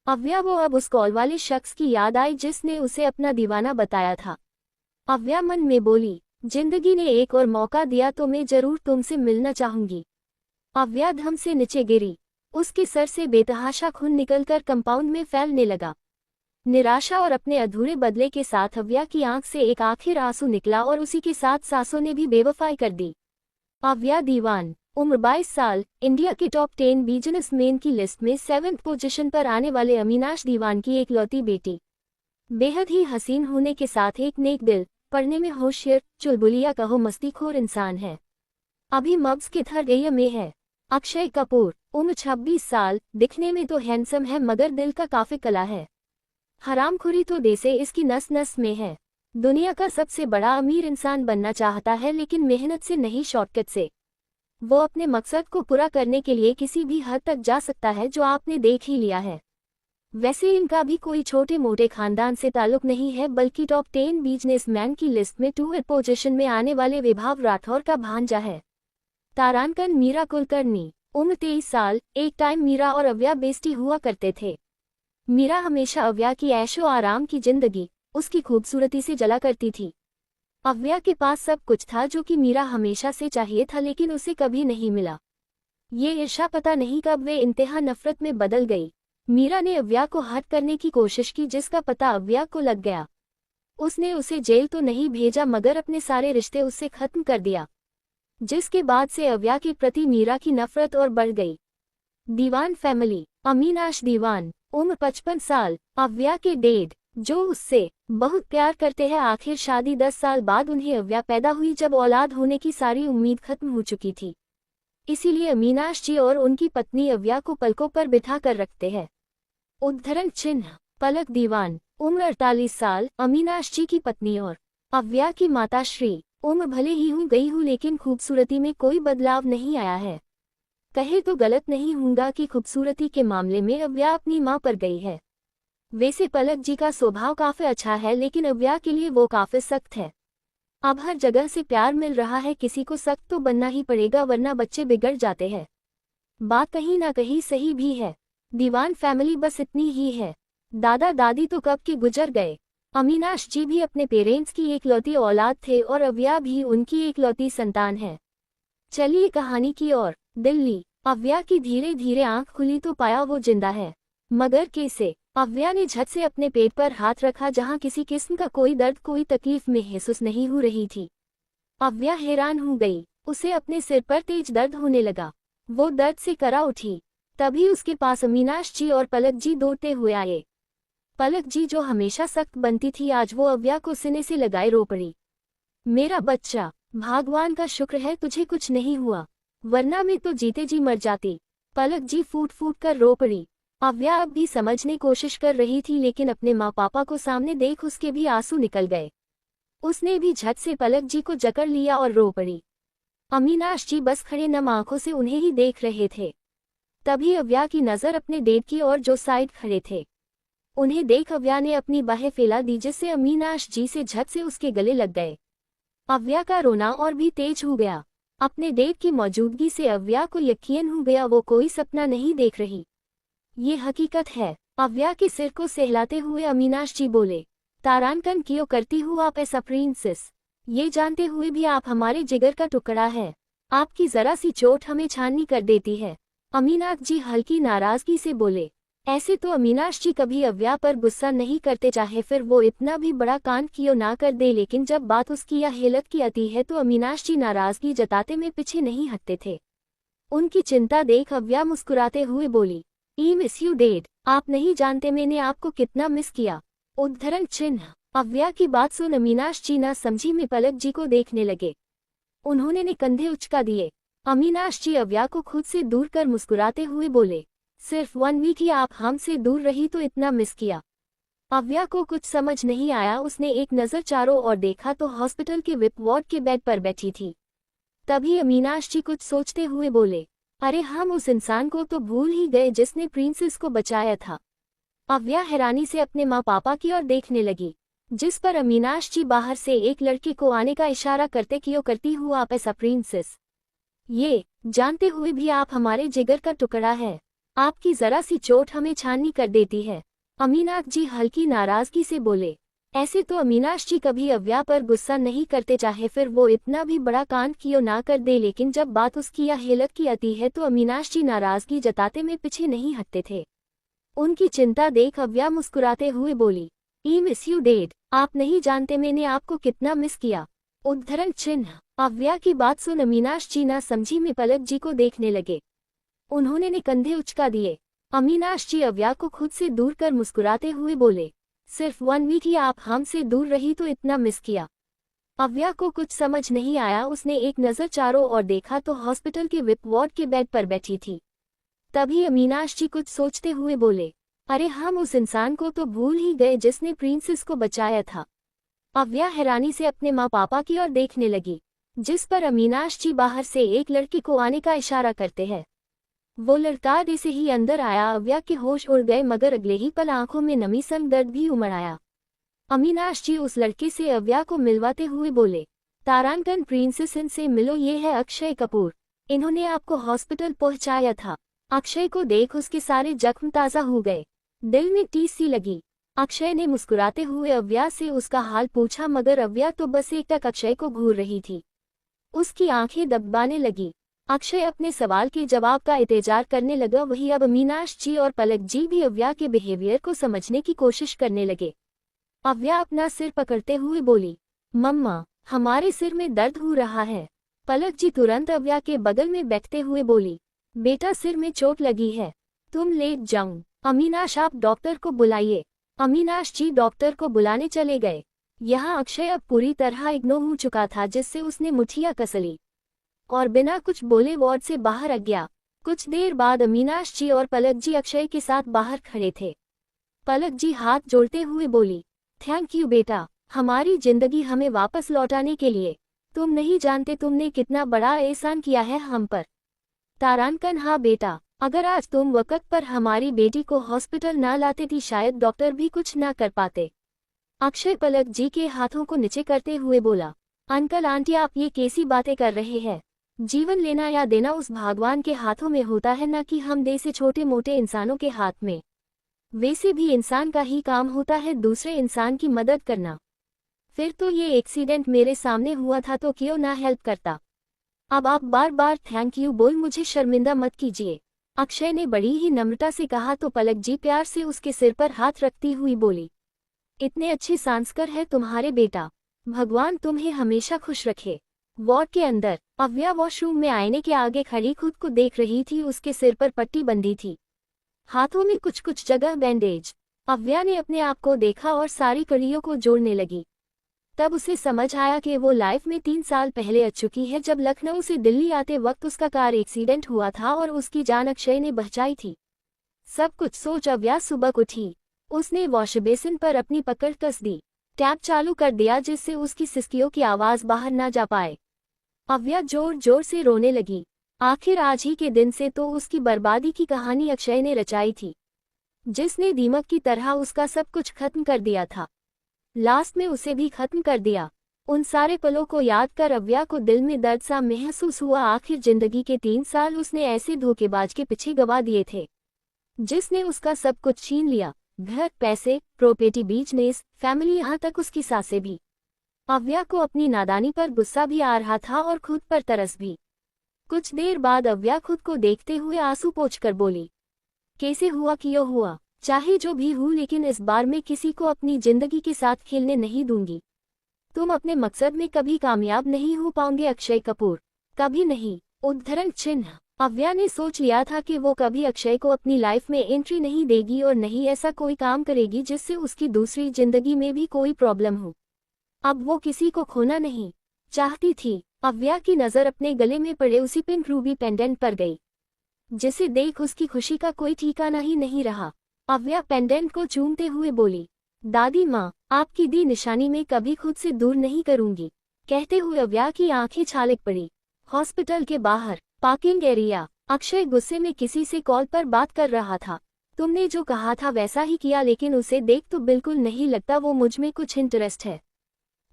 अव्या वो अब उस कॉल वाले शख्स की याद आई जिसने उसे अपना दीवाना बताया था। अव्या मन में बोली, जिंदगी ने एक और मौका दिया तो मैं जरूर तुमसे मिलना चाहूंगी। अव्या धम से नीचे गिरी। उसके सर से बेतहाशा खून निकलकर कंपाउंड में फैलने लगा। निराशा और अपने अधूरे बदले के साथ अव्या की आंख से एक आखिर आंसू निकला और उसी के साथ सांसों ने भी बेवफाई कर दी। अव्या दीवान, उम्र 22 साल, इंडिया के टॉप 10 बिजनेसमैन की लिस्ट में 7th पोजीशन पर आने वाले अविनाश दीवान की एकलौती बेटी। बेहद ही हसीन होने के साथ एक नेक दिल, पढ़ने में होशियार, चुलबुलिया कहो मस्तीखोर इंसान है। अभी मब्स के थर्ड ईयर में है। अक्षय कपूर, उम्र 26 साल, दिखने में तो हैंडसम है मगर दिल का काफी कला है। हरामखोरी तो देसे इसकी नस नस में है। दुनिया का सबसे बड़ा अमीर इंसान बनना चाहता है लेकिन मेहनत से नहीं, शॉर्टकट से। वो अपने मकसद को पूरा करने के लिए किसी भी हद तक जा सकता है, जो आपने देख ही लिया है। वैसे इनका भी कोई छोटे मोटे खानदान से ताल्लुक नहीं है, बल्कि टॉप 10 बिजनेसमैन की लिस्ट में 2th पोजीशन में आने वाले विभाव राठौर का भांजा है। तारानकन मीरा कुलकर्णी, उम्र 23 साल, एक टाइम मीरा और अव्या बेस्टी हुआ करते थे। मीरा हमेशा अव्या की ऐशो आराम की जिंदगी, उसकी खूबसूरती से जला करती थी। अव्या के पास सब कुछ था जो कि मीरा हमेशा से चाहिए था लेकिन उसे कभी नहीं मिला। ये ईर्ष्या पता नहीं कब वे इंतहा नफरत में बदल गई। मीरा ने अव्या को हर्ट करने की कोशिश की जिसका पता अव्या को लग गया। उसने उसे जेल तो नहीं भेजा मगर अपने सारे रिश्ते उससे खत्म कर दिया, जिसके बाद से अव्या के प्रति मीरा की नफरत और बढ़ गई। दीवान फैमिली। अमीनाश दीवान, उम्र 55 साल, अव्या के डैड, जो उससे बहुत प्यार करते हैं। आखिर शादी 10 साल बाद उन्हें अव्या पैदा हुई, जब औलाद होने की सारी उम्मीद खत्म हो चुकी थी। इसीलिए अमीनाश जी और उनकी पत्नी अव्या को पलकों पर बिठा कर रखते हैं। उद्धरण चिन्ह। पलक दीवान, उम्र 48 साल, अमीनाश जी की पत्नी और अव्या की माता श्री। उम्र भले ही हो गई हूँ लेकिन खूबसूरती में कोई बदलाव नहीं आया है। कहे तो गलत नहीं होगा कि खूबसूरती के मामले में अव्या अपनी मां पर गई है। वैसे पलक जी का स्वभाव काफी अच्छा है लेकिन अव्या के लिए वो काफी सख्त है। अब हर जगह से प्यार मिल रहा है, किसी को सख्त तो बनना ही पड़ेगा वरना बच्चे बिगड़ जाते हैं। बात कहीं ना कहीं सही भी है। दीवान फैमिली बस इतनी ही है। दादा दादी तो कब के गुजर गए। अमीनाश जी भी अपने पेरेंट्स की एकलौती औलाद थे और अव्या भी उनकी एकलौती संतान है। चलिए कहानी की ओर। दिल्ली। अव्या की धीरे धीरे आंख खुली तो पाया वो जिंदा है, मगर कैसे? अव्या ने झट से अपने पेट पर हाथ रखा जहां किसी किस्म का कोई दर्द कोई तकलीफ महसूस नहीं हो रही थी। अव्या हैरान हो गई। उसे अपने सिर पर तेज दर्द होने लगा। वो दर्द से करा उठी। तभी उसके पास अमीनाश जी और पलक जी दौड़ते हुए आए। पलक जी जो हमेशा सख्त बनती थी आज वो अव्या को सीने से लगाए रो पड़ी। मेरा बच्चा, भगवान का शुक्र है तुझे कुछ नहीं हुआ, वरना मैं तो जीते जी मर जाती। पलक जी फूट फूट कर रो पड़ी। अव्या अब भी समझने कोशिश कर रही थी लेकिन अपने माँ पापा को सामने देख उसके भी आंसू निकल गए। उसने भी झट से पलक जी को जकड़ लिया और रो पड़ी। अमीनाश जी बस खड़े नम आंखों से उन्हें ही देख रहे थे। तभी अव्या की नजर अपने डेड की ओर जो साइड खड़े थे। उन्हें देख अव्या ने अपनी बाहें फैला दी जिससे अमीनाश जी से झट से उसके गले लग गए। अव्या का रोना और भी तेज हो गया। अपने डेड की मौजूदगी से अव्या को यकीन हो गया वो कोई सपना नहीं देख रही, ये हकीकत है। अव्या के सिर को सहलाते हुए अमीनाश जी बोले, तारांकन क्यों करती हूँ आप ऐसा प्रिंसेस? ये जानते हुए भी आप हमारे जिगर का टुकड़ा है। आपकी जरा सी चोट हमें छाननी कर देती है। अमीनाथ जी हल्की नाराजगी से बोले। ऐसे तो अमीनाश जी कभी अव्या पर गुस्सा नहीं करते, चाहे फिर वो इतना भी बड़ा कांड क्यों ना कर दे, लेकिन जब बात उसकी या हेलत की आती है तो अमीनाश जी नाराजगी जताते में पीछे नहीं हटते थे। उनकी चिंता देख अव्या मुस्कुराते हुए बोली, ई मिस यू डैड, आप नहीं जानते मैंने आपको कितना मिस किया। उद्धरण चिन्ह। अव्या की बात सुन अमीनाश जी ना समझी में पलक जी को देखने लगे। उन्होंने ने कंधे उचका दिए। अमीनाश जी अव्या को खुद से दूर कर मुस्कुराते हुए बोले, सिर्फ 1 वीक ही आप हमसे दूर रही तो इतना मिस किया। अव्या को कुछ समझ नहीं आया। उसने एक नज़र चारों ओर देखा तो हॉस्पिटल के विप वार्ड के बेड पर बैठी थी। तभी अमीनाश जी कुछ सोचते हुए बोले, अरे हम उस इंसान को तो भूल ही गए जिसने प्रिंसेस को बचाया था। अव्या हैरानी से अपने माँ पापा की ओर देखने लगी, जिस पर अमीनाश जी बाहर से एक लड़के को आने का इशारा करते क्यों करती हूँ आप ऐसा प्रिंसेस? ये जानते हुए भी आप हमारे जिगर का टुकड़ा है। आपकी जरा सी चोट हमें छाननी कर देती है। अमीनाथ जी हल्की नाराजगी से बोले। ऐसे तो अमीनाश जी कभी अव्या पर गुस्सा नहीं करते, चाहे फिर वो इतना भी बड़ा कांड क्यों ना कर दे, लेकिन जब बात उसकी या हेलत की आती है तो अमीनाश जी नाराजगी जताते में पीछे नहीं हटते थे। उनकी चिंता देख अव्या मुस्कुराते हुए बोली, ई मिस यू डैड, आप नहीं जानते मैंने आपको कितना मिस किया। उद्धरण चिन्ह। अव्या की बात सुन अमीनाश जी ना समझी में पलक जी को देखने लगे। उन्होंने ने कंधे उचका दिए। अमीनाश जी अव्या को खुद से दूर कर मुस्कुराते हुए बोले, सिर्फ 1 वीक ही आप हमसे दूर रही तो इतना मिस किया। अव्या को कुछ समझ नहीं आया। उसने एक नज़र चारों ओर देखा तो हॉस्पिटल के विप वार्ड के बेड पर बैठी थी। तभी अमीनाश जी कुछ सोचते हुए बोले, अरे हम उस इंसान को तो भूल ही गए जिसने प्रिंसेस को बचाया था। अव्या हैरानी से अपने माँ पापा की ओर देखने लगी, जिस पर अमीनाश जी बाहर से एक लड़के को आने का इशारा करते हैं। वो लड़का जैसे ही अंदर आया अव्या के होश उड़ गए, मगर अगले ही पल आंखों में नमी संग दर्द भी उमड़ आया। अमीनाश जी उस लड़के से अव्या को मिलवाते हुए बोले, तारांकन प्रिंसेस से मिलो, ये है अक्षय कपूर, इन्होंने आपको हॉस्पिटल पहुंचाया था। अक्षय को देख उसके सारे जख्म ताज़ा हो गए। दिल में टीस सी लगी। अक्षय ने मुस्कुराते हुए अव्या से उसका हाल पूछा, मगर अव्या तो बस एकटक अक्षय को घूर रही थी। उसकी आंखें दबाने लगी। अक्षय अपने सवाल के जवाब का इंतजार करने लगा। वही अब अमीनाश जी और पलक जी भी अव्या के बिहेवियर को समझने की कोशिश करने लगे। अव्या अपना सिर पकड़ते हुए बोली, मम्मा, हमारे सिर में दर्द हो रहा है। पलक जी तुरंत अव्या के बगल में बैठते हुए बोली, बेटा सिर में चोट लगी है, तुम लेट जाऊं। अमीनाश आप डॉक्टर को बुलाइए। अमीनाश जी डॉक्टर को बुलाने चले गए। यहाँ अक्षय अब पूरी तरह इग्नोर हो चुका था, जिससे उसने मुठियां कस ली और बिना कुछ बोले वार्ड से बाहर आ गया। कुछ देर बाद अमीनाश जी और पलक जी अक्षय के साथ बाहर खड़े थे। पलक जी हाथ जोड़ते हुए बोली, थैंक यू बेटा, हमारी जिंदगी हमें वापस लौटाने के लिए। तुम नहीं जानते तुमने कितना बड़ा एहसान किया है हम पर। तारांकन, हाँ बेटा, अगर आज तुम वक्त पर हमारी बेटी को हॉस्पिटल ना लाते थी शायद डॉक्टर भी कुछ ना कर पाते। अक्षय पलक जी के हाथों को नीचे करते हुए बोला, अंकल आंटी आप ये कैसी बातें कर रहे हैं। जीवन लेना या देना उस भगवान के हाथों में होता है, न कि हम जैसे छोटे मोटे इंसानों के हाथ में। वैसे भी इंसान का ही काम होता है दूसरे इंसान की मदद करना। फिर तो ये एक्सीडेंट मेरे सामने हुआ था तो क्यों ना हेल्प करता। अब आप बार बार थैंक यू बोल मुझे शर्मिंदा मत कीजिए, अक्षय ने बड़ी ही नम्रता से कहा। तो पलक जी प्यार से उसके सिर पर हाथ रखती हुई बोली, इतने अच्छे संस्कार है तुम्हारे बेटा, भगवान तुम्हें हमेशा खुश रखे। वार्ड के अंदर अव्या वॉशरूम में आईने के आगे खड़ी खुद को देख रही थी। उसके सिर पर पट्टी बंधी थी, हाथों में कुछ कुछ जगह बैंडेज। अव्या ने अपने आप को देखा और सारी कड़ियों को जोड़ने लगी। तब उसे समझ आया कि वो लाइफ में 3 साल पहले आ चुकी है, जब लखनऊ से दिल्ली आते वक्त उसका कार एक्सीडेंट हुआ था और उसकी जान अक्षय ने बचाई थी। सब कुछ सोच अव्या सुबह उठी। उसने वॉश बेसिन पर अपनी पकड़ कस दी, टैप चालू कर दिया जिससे उसकी सिसकियों की आवाज बाहर ना जा पाए। अव्या जोर जोर से रोने लगी। आखिर आज ही के दिन से तो उसकी बर्बादी की कहानी अक्षय ने रचाई थी, जिसने दीमक की तरह उसका सब कुछ खत्म कर दिया था। लास्ट में उसे भी खत्म कर दिया। उन सारे पलों को याद कर अव्या को दिल में दर्द सा महसूस हुआ। आखिर जिंदगी के 3 साल उसने ऐसे धोखेबाज के पीछे गवा दिए थे, जिसने उसका सब कुछ छीन लिया, घर, पैसे, प्रॉपर्टी, बिजनेस, फैमिली, यहाँ तक उसकी सासें भी। अव्या को अपनी नादानी पर गुस्सा भी आ रहा था और खुद पर तरस भी। कुछ देर बाद अव्या खुद को देखते हुए आंसू पोंछकर बोली, कैसे हुआ क्यों हुआ, चाहे जो भी हो, लेकिन इस बार मैं किसी को अपनी जिंदगी के साथ खेलने नहीं दूंगी। तुम अपने मकसद में कभी कामयाब नहीं हो पाओगे अक्षय कपूर, कभी नहीं। उद्धरण चिन्ह। अव्या ने सोच लिया था कि वो कभी अक्षय को अपनी लाइफ में एंट्री नहीं देगी और नहीं ऐसा कोई काम करेगी जिससे उसकी दूसरी जिंदगी में भी कोई प्रॉब्लम हो। अब वो किसी को खोना नहीं चाहती थी। अव्या की नज़र अपने गले में पड़े उसी पिंक रूबी पेंडेंट पर गई, जिसे देख उसकी खुशी का कोई ठिकाना ही नहीं रहा। अव्या पेंडेंट को चूमते हुए बोली, दादी माँ, आपकी दी निशानी में कभी खुद से दूर नहीं करूंगी। कहते हुए अव्या की आंखें छालिक पड़ी। हॉस्पिटल के बाहर पार्किंग एरिया। अक्षय गुस्से में किसी से कॉल पर बात कर रहा था। तुमने जो कहा था वैसा ही किया, लेकिन उसे देख तो बिल्कुल नहीं लगता वो मुझ में कुछ इंटरेस्ट है।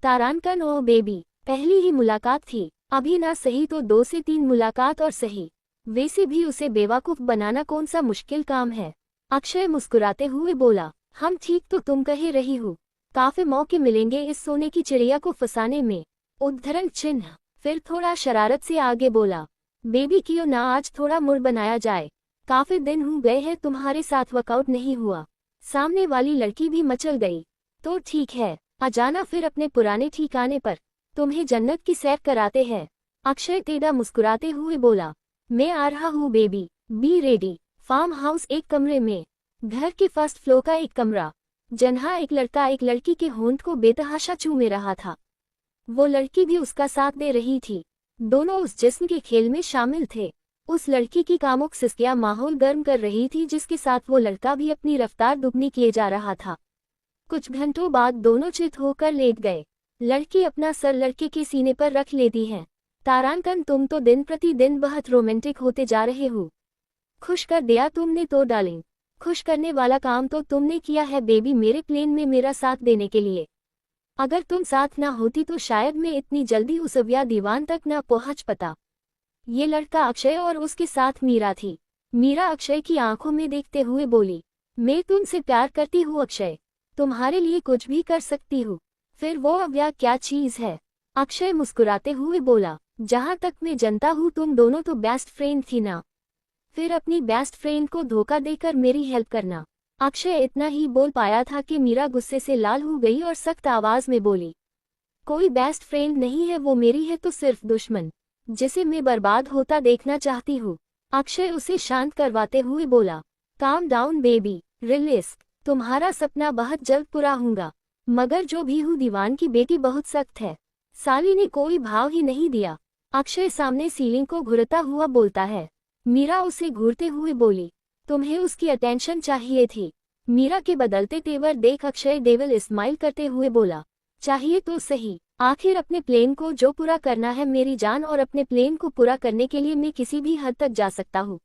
तारांकन, ओ बेबी, पहली ही मुलाकात थी, अभी ना सही तो 2 से 3 मुलाकात और सही। वैसे भी उसे बेवकूफ बनाना कौन सा मुश्किल काम है। अक्षय मुस्कुराते हुए बोला, हम ठीक तो तुम कह रही हो, काफी मौके मिलेंगे इस सोने की चिड़िया को फंसाने में। उद्धरण चिन्ह। फिर थोड़ा शरारत से आगे बोला, बेबी क्यों ना आज थोड़ा मूड बनाया जाए, काफी दिन हो गए हैं तुम्हारे साथ वर्कआउट नहीं हुआ। सामने वाली लड़की भी मचल गई। तो ठीक है, आ जाना फिर अपने पुराने ठिकाने पर, तुम्हें जन्नत की सैर कराते हैं। अक्षय टेढ़ा मुस्कुराते हुए बोला, मैं आ रहा हूँ baby, be ready. Farm house एक कमरे में, घर के फर्स्ट फ्लोर का एक कमरा, जहाँ एक लड़का एक लड़की के होंठ को बेतहाशा चूमे रहा था। वो लड़की भी उसका साथ दे रही थी। दोनों उस जिस्म के खेल में शामिल थे। उस लड़की की कामुक सिसकियां माहौल गर्म कर रही थी, जिसके साथ वो लड़का भी अपनी रफ्तार दुगनी किए जा रहा था। कुछ घंटों बाद दोनों चित होकर लेट गए। लड़की अपना सर लड़के के सीने पर रख लेती है। तारांकन, तुम तो दिन प्रतिदिन बहुत रोमांटिक होते जा रहे हो। खुश कर दिया तुमने तो डार्लिंग, खुश करने वाला काम तो तुमने किया है बेबी मेरे प्लेन में मेरा साथ देने के लिए। अगर तुम साथ ना होती तो शायद मैं इतनी जल्दी उस अव्या दीवान तक ना पहुंच पाता। ये लड़का अक्षय और उसके साथ मीरा थी। मीरा अक्षय की आंखों में देखते हुए बोली, मैं तुमसे प्यार करती हूँ अक्षय, तुम्हारे लिए कुछ भी कर सकती हूँ। फिर वो अव्या क्या चीज है? अक्षय मुस्कुराते हुए बोला, जहाँ तक मैं जानता हूँ तुम दोनों तो बेस्ट फ्रेंड थी ना, फिर अपनी बेस्ट फ्रेंड को धोखा देकर मेरी हेल्प करना, अक्षय इतना ही बोल पाया था कि मीरा गुस्से से लाल हो गई और सख्त आवाज में बोली, कोई बेस्ट फ्रेंड नहीं है, वो मेरी है तो सिर्फ दुश्मन, जिसे मैं बर्बाद होता देखना चाहती हूँ। अक्षय उसे शांत करवाते हुए बोला, काम डाउन बेबी, रिलैक्स, तुम्हारा सपना बहुत जल्द पूरा होगा। मगर जो भी हूँ दीवान की बेटी बहुत सख्त है। साली ने कोई भाव ही नहीं दिया। अक्षय सामने सीलिंग को घूरता हुआ बोलता है। मीरा उसे घूरते हुए बोली, तुम्हें उसकी अटेंशन चाहिए थी। मीरा के बदलते तेवर देख अक्षय डेविल स्माइल करते हुए बोला, चाहिए तो सही, आखिर अपने प्लेन को जो पूरा करना है मेरी जान, और अपने प्लेन को पूरा करने के लिए मैं किसी भी हद तक जा सकता हूँ।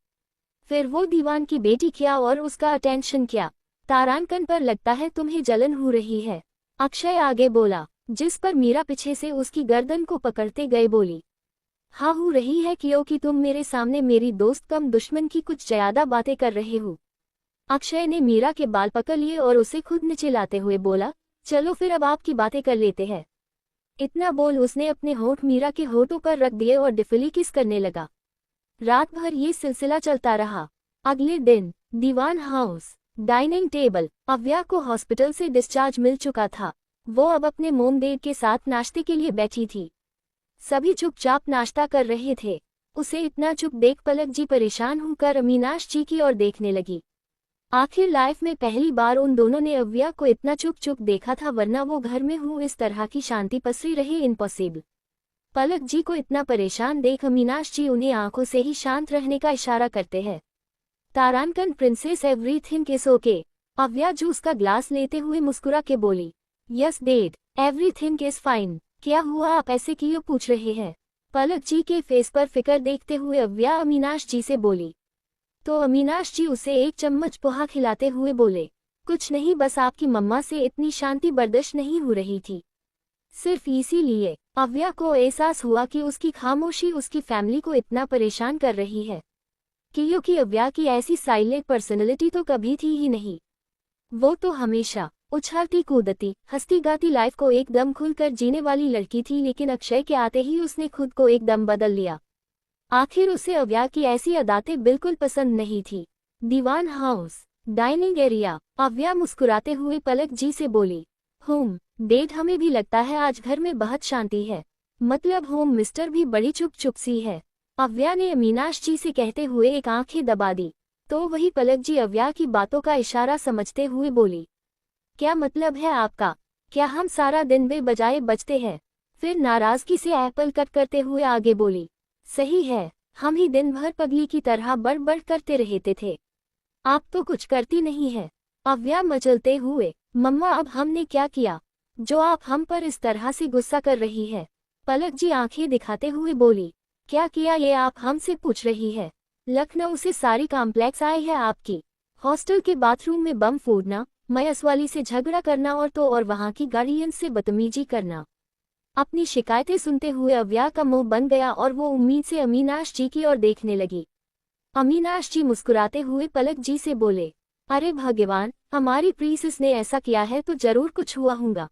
फिर वो दीवान की बेटी क्या और उसका अटेंशन क्या। तारांकन पर लगता है तुम्हें जलन हो रही है। अक्षय आगे बोला, जिस पर मीरा पीछे से उसकी गर्दन को पकड़ते गए बोली, हाँ हो रही है क्योंकि तुम मेरे सामने मेरी दोस्त कम दुश्मन की कुछ ज्यादा बातें कर रहे हो। अक्षय ने मीरा के बाल पकड़ लिए और उसे खुद नीचे लाते हुए बोला, चलो फिर अब आपकी बातें कर लेते हैं। इतना बोल उसने अपने होंठ मीरा के होठों पर रख दिए और डिफली किस करने लगा। रात भर ये सिलसिला चलता रहा। अगले दिन दीवान हाउस, डाइनिंग टेबल। अव्या को हॉस्पिटल से डिस्चार्ज मिल चुका था। वो अब अपने मोमडेड के साथ नाश्ते के लिए बैठी थी। सभी चुपचाप नाश्ता कर रहे थे। उसे इतना चुप देख पलक जी परेशान होकर अमीनाश जी की ओर देखने लगी। आखिर लाइफ में पहली बार उन दोनों ने अव्या को इतना चुप चुप देखा था, वरना वो घर में हूँ इस तरह की शांति पसरी रही इम्पॉसिबल। पलक जी को इतना परेशान देख अमीनाश जी उन्हें आंखों से ही शांत रहने का इशारा करते हैं। तारांकन princess everything is okay. Avya juice का ग्लास लेते हुए मुस्कुरा के बोली, yes dad, everything is fine. क्या हुआ, आप ऐसे क्यों पूछ रहे हैं। पलक जी के फेस पर फिक्र देखते हुए अव्या अमीनाश जी से बोली। तो अमीनाश जी उसे एक चम्मच पोहा खिलाते हुए बोले, कुछ नहीं, बस आपकी मम्मा से इतनी शांति बर्दाश्त नहीं हो रही थी। सिर्फ इसीलिए अव्या को एहसास हुआ कि उसकी खामोशी उसकी फैमिली को इतना परेशान कर रही है, क्योंकि अव्या की ऐसी साइलेंट पर्सनैलिटी तो कभी थी ही नहीं। वो तो हमेशा उछलती कूदती हंसती गाती लाइफ को एकदम खुलकर जीने वाली लड़की थी, लेकिन अक्षय के आते ही उसने खुद को एकदम बदल लिया। आखिर उसे अव्या की ऐसी अदातें बिल्कुल पसंद नहीं थी। दीवान हाउस, डाइनिंग एरिया। अव्या मुस्कुराते हुए पलक जी से बोली, होम डैड, हमें भी लगता है आज घर में बहुत शांति है। मतलब होम मिस्टर भी बड़ी चुप चुप सी है। अव्या ने अमीनाश जी से कहते हुए एक आंखें दबा दी। तो वही पलक जी अव्या की बातों का इशारा समझते हुए बोली, क्या मतलब है आपका, क्या हम सारा दिन बे बजाए बजते हैं। फिर नाराजगी से एप्पल कट करते हुए आगे बोली, सही है, हम ही दिन भर पगली की तरह बड़ करते रहते थे। आप तो कुछ करती नहीं है। अव्या मचलते हुए, मम्मा अब हमने क्या किया जो आप हम पर इस तरह से गुस्सा कर रही है। पलक जी आंखें दिखाते हुए बोली, क्या किया ये आप हमसे पूछ रही है। लखनऊ से सारी कॉम्प्लेक्स आई है आपकी। हॉस्टल के बाथरूम में बम फोड़ना, मयस वाली से झगड़ा करना और वहां की गार्डियन से बदतमीजी करना। अपनी शिकायतें सुनते हुए अव्या का मुंह बन गया और वो उम्मीद से अमीनाश जी की ओर देखने लगी। अमीनाश जी मुस्कुराते हुए पलक जी से बोले, अरे भगवान, हमारी प्रिंसेस ने ऐसा किया है तो जरूर कुछ हुआ होगा।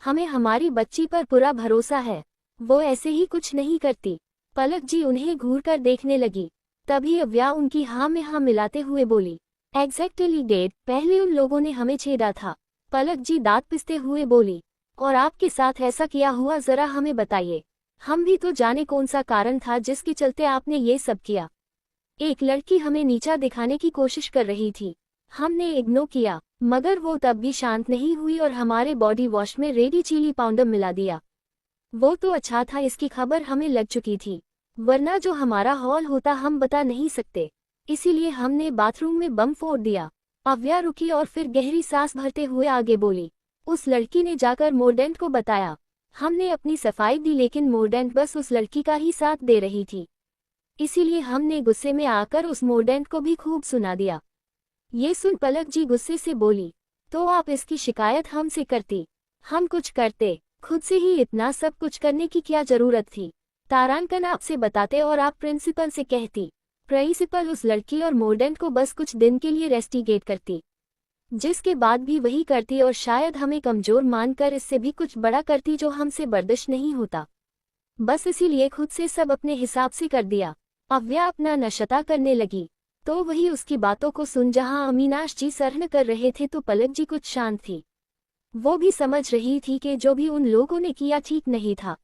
हमें हमारी बच्ची पर पूरा भरोसा है, वो ऐसे ही कुछ नहीं करती। पलक जी उन्हें घूर कर देखने लगी। तभी अव्या उनकी हाँ में हाँ मिलाते हुए बोली, एग्जैक्टली डैड, पहले उन लोगों ने हमें छेड़ा था। पलक जी दांत पिसते हुए बोली, और आपके साथ ऐसा किया हुआ जरा हमें बताइए। हम भी तो जाने कौन सा कारण था जिसके चलते आपने ये सब किया। एक लड़की हमें नीचा दिखाने की कोशिश कर रही थी, हमने इग्नोर किया, मगर वो तब भी शांत नहीं हुई और हमारे बॉडी वॉश में रेडी चिली पाउडर मिला दिया। वो तो अच्छा था इसकी खबर हमें लग चुकी थी, वरना जो हमारा हॉल होता हम बता नहीं सकते, इसीलिए हमने बाथरूम में बम फोड़ दिया। अव्या रुकी और फिर गहरी सांस भरते हुए आगे बोली, उस लड़की ने जाकर मोर्डेंट को बताया। हमने अपनी सफाई दी, लेकिन मोर्डेंट बस उस लड़की का ही साथ दे रही थी, इसीलिए हमने गुस्से में आकर उस मोर्डेंट को भी खूब सुना दिया। ये सुन पलक जी गुस्से से बोली, तो आप इसकी शिकायत हमसे करती, हम कुछ करते, खुद से ही इतना सब कुछ करने की क्या जरूरत थी। तारांकन आपसे बताते और आप प्रिंसिपल से कहती। प्रिंसिपल उस लड़की और मोर्डेंट को बस कुछ दिन के लिए रेस्टिगेट करती, जिसके बाद भी वही करती और शायद हमें कमजोर मानकर इससे भी कुछ बड़ा करती जो हमसे बर्दाश्त नहीं होता। बस इसीलिए खुद से सब अपने हिसाब से कर दिया। अव्या अपना नशता करने लगी। तो वही उसकी बातों को सुन जहां अमीनाश जी सरहन कर रहे थे तो पलक जी कुछ शांत थी। वो भी समझ रही थी कि जो भी उन लोगों ने किया ठीक नहीं था।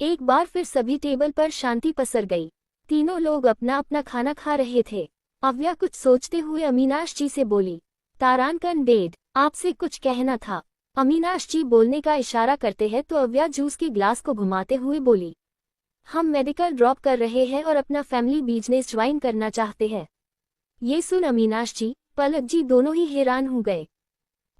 एक बार फिर सभी टेबल पर शांति पसर गई। तीनों लोग अपना अपना खाना खा रहे थे। अव्या कुछ सोचते हुए अमीनाश जी से बोली, तारानकन डेड, आपसे कुछ कहना था। अमीनाश जी बोलने का इशारा करते हैं तो अव्या जूस के ग्लास को घुमाते हुए बोली, हम मेडिकल ड्रॉप कर रहे हैं और अपना फैमिली बिजनेस ज्वाइन करना चाहते हैं। ये सुन अमीनाश जी, पलक जी दोनों ही हैरान हो गए।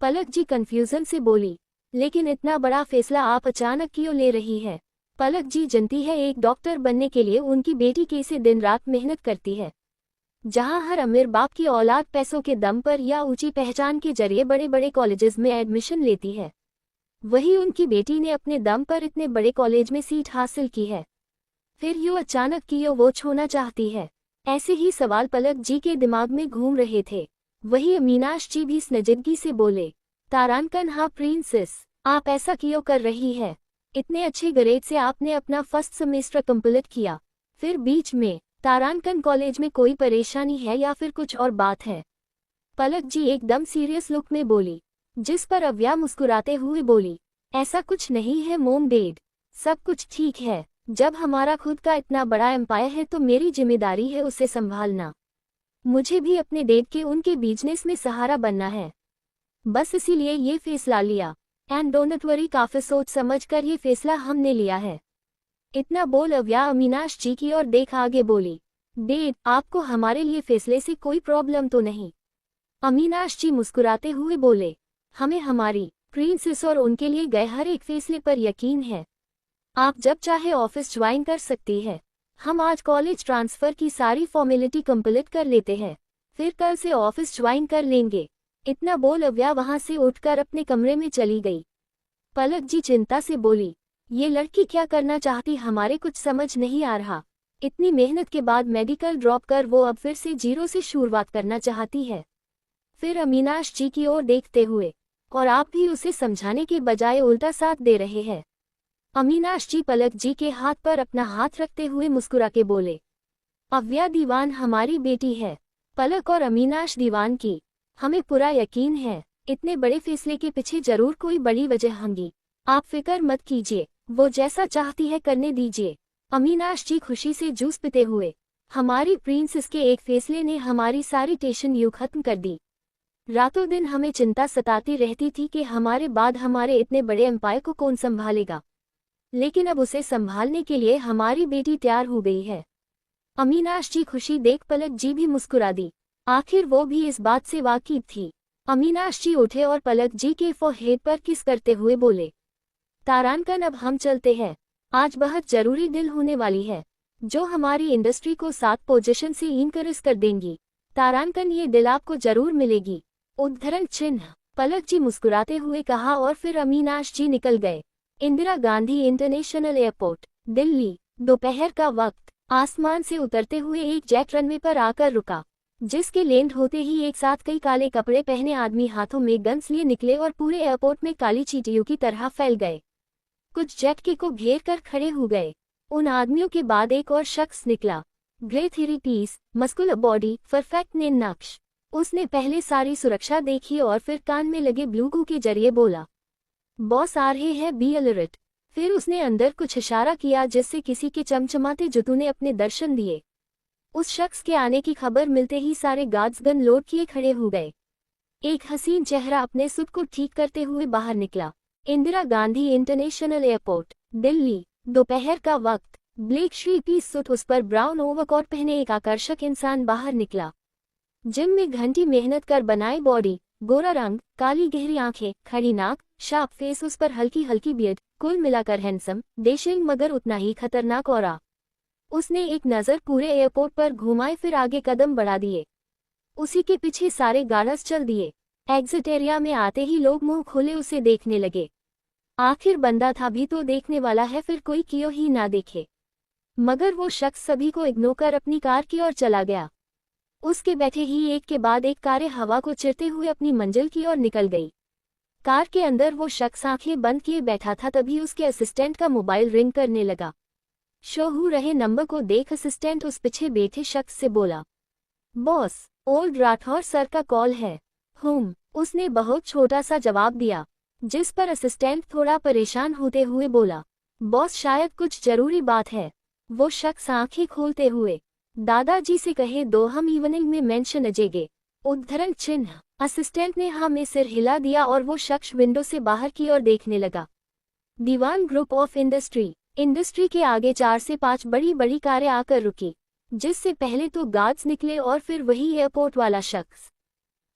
पलक जी कंफ्यूजन से बोली, लेकिन इतना बड़ा फैसला आप अचानक क्यों ले रही है? पलक जी जानती है एक डॉक्टर बनने के लिए उनकी बेटी कैसे दिन रात मेहनत करती है। जहां हर अमीर बाप की औलाद पैसों के दम पर या ऊंची पहचान के जरिए बड़े बड़े कॉलेजेस में एडमिशन लेती है, वही उनकी बेटी ने अपने दम पर इतने बड़े कॉलेज में सीट हासिल की है। फिर यूं अचानक क्यों वो छोड़ना चाहती है? ऐसे ही सवाल पलक जी के दिमाग में घूम रहे थे। वही अमीनाश जी भी संजीदगी से बोले, तारानकन हाँ प्रिंसेस, आप ऐसा क्यों कर रही है? इतने अच्छे ग्रेड से आपने अपना फर्स्ट सेमेस्टर कंप्लीट किया, फिर बीच में तारानकन कॉलेज में कोई परेशानी है या फिर कुछ और बात है? पलक जी एकदम सीरियस लुक में बोली, जिस पर अव्या मुस्कुराते हुए बोली, ऐसा कुछ नहीं है मोम डैड, सब कुछ ठीक है। जब हमारा खुद का इतना बड़ा एम्पायर है तो मेरी जिम्मेदारी है उसे संभालना। मुझे भी अपने डैड के उनके बिजनेस में सहारा बनना है, बस इसीलिए ये फैसला लिया। एंड डोंट वरी, काफी सोच समझ कर ये फैसला हमने लिया है। इतना बोल अव्या अमीनाश जी की ओर देख आगे बोली, डैड आपको हमारे लिए फैसले से कोई प्रॉब्लम तो नहीं? अमीनाश जी मुस्कुराते हुए बोले, हमें हमारी प्रिंसेस और उनके लिए गए हर एक फैसले पर यकीन है। आप जब चाहे ऑफिस ज्वाइन कर सकती है। हम आज कॉलेज ट्रांसफर की सारी फॉर्मेलिटी कंप्लीट कर लेते हैं, फिर कल से ऑफिस ज्वाइन कर लेंगे। इतना बोल अव्या वहां से उठकर अपने कमरे में चली गई। पलक जी चिंता से बोली, ये लड़की क्या करना चाहती हमारे कुछ समझ नहीं आ रहा। इतनी मेहनत के बाद मेडिकल ड्रॉप कर वो अब फिर से जीरो से शुरुआत करना चाहती है। फिर अमीनाश जी की ओर देखते हुए, और आप भी उसे समझाने के बजाय उल्टा साथ दे रहे हैं। अमीनाश जी पलक जी के हाथ पर अपना हाथ रखते हुए मुस्कुरा के बोले, अव्या दीवान हमारी बेटी है, पलक और अमीनाश दीवान की हमें पूरा यकीन है। इतने बड़े फैसले के पीछे जरूर कोई बड़ी वजह होगी। आप फिक्र मत कीजिए, वो जैसा चाहती है करने दीजिए। अमीनाश जी खुशी से जूस पीते हुए, हमारी प्रिंसेस के एक फैसले ने हमारी सारी टेंशन यूं खत्म कर दी। रातों दिन हमें चिंता सताती रहती थी कि हमारे बाद हमारे इतने बड़े एम्पायर को कौन संभालेगा, लेकिन अब उसे संभालने के लिए हमारी बेटी तैयार हो गई है। अमीनाश जी खुशी देख पलक जी भी मुस्कुरा दी। आखिर वो भी इस बात से वाकिफ थी। अमीनाश जी उठे और पलक जी के फोरहेड पर किस करते हुए बोले, तारानकन अब हम चलते हैं। आज बहुत जरूरी डील होने वाली है, जो हमारी इंडस्ट्री को 7 पोजीशन से इनक्रीज कर देंगी। तारानकन ये डील आपको जरूर मिलेगी। उद्धरण चिन्ह। पलक जी मुस्कुराते हुए कहा और फिर अमीनाश जी निकल गए। Indira Gandhi international airport, Delhi. दोपहर का वक्त। आसमान से उतरते हुए एक जेट रनवे पर आकर रुका, जिसके लैंड होते ही एक साथ कई काले कपड़े पहने आदमी हाथों में गन्स लिए निकले और पूरे एयरपोर्ट में काली चींटियों की तरह फैल गए। कुछ जेट के को घेर कर खड़े हो गए। उन आदमियों के बाद एक और शख्स निकला। Grey 3 piece, muscular body, perfect नेम नक्श। उसने पहले सारी सुरक्षा देखी और फिर कान में लगे ब्लूटूथ के जरिए बोला, बॉस आ रहे हैं, बी अलर्ट। फिर उसने अंदर कुछ इशारा किया जिससे किसी के चमचमाते जूतों ने अपने दर्शन दिए। उस शख्स के आने की खबर मिलते ही सारे गार्ड्स गन लोड किए खड़े हो गए। एक हसीन चेहरा अपने सूट को ठीक करते हुए बाहर निकला। Indira Gandhi international airport, Delhi. दोपहर का वक्त। ब्लैक 3 पीस सूट, उस पर ब्राउन ओवरकोट पहने एक आकर्षक इंसान बाहर निकला। जिम में घंटी मेहनत कर बनाई बॉडी, गोरा रंग, काली गहरी आंखें, खड़ी नाक, शार्प फेस, उस पर हल्की हल्की बियर्ड, कुल मिलाकर हैंडसम, डेशिंग मगर उतना ही खतरनाक औरा। उसने एक नज़र पूरे एयरपोर्ट पर घुमाए फिर आगे कदम बढ़ा दिए। उसी के पीछे सारे गार्ड्स चल दिए। एग्जिट एरिया में आते ही लोग मुंह खोले उसे देखने लगे। आखिर बंदा था भी तो देखने वाला है, फिर कोई क्यों ही ना देखे। मगर वो शख्स सभी को इग्नोर कर अपनी कार की ओर चला गया। उसके बैठे ही एक के बाद एक कारें हवा को चिरते हुए अपनी मंजिल की ओर निकल गई। कार के अंदर वो शख्स आंखें बंद किए बैठा था, तभी उसके असिस्टेंट का मोबाइल रिंग करने लगा। शो हो रहे नंबर को देख असिस्टेंट उस पीछे बैठे शख्स से बोला, बॉस, ओल्ड राठौर सर का कॉल है। उसने बहुत छोटा सा जवाब दिया, जिस पर असिस्टेंट थोड़ा परेशान होते हुए बोला, बॉस शायद कुछ जरूरी बात है। वो शख्स आंखें खोलते हुए, दादाजी से कहे दो हम इवनिंग में मेंशन अजेगे। उद्धरण चिन्ह। असिस्टेंट ने हाँ में सिर हिला दिया और वो शख्स विंडो से बाहर की ओर देखने लगा। दीवान ग्रुप ऑफ इंडस्ट्री के आगे 4 से 5 बड़ी बड़ी कारें आकर रुकी, जिससे पहले तो गार्ड्स निकले और फिर वही एयरपोर्ट वाला शख्स।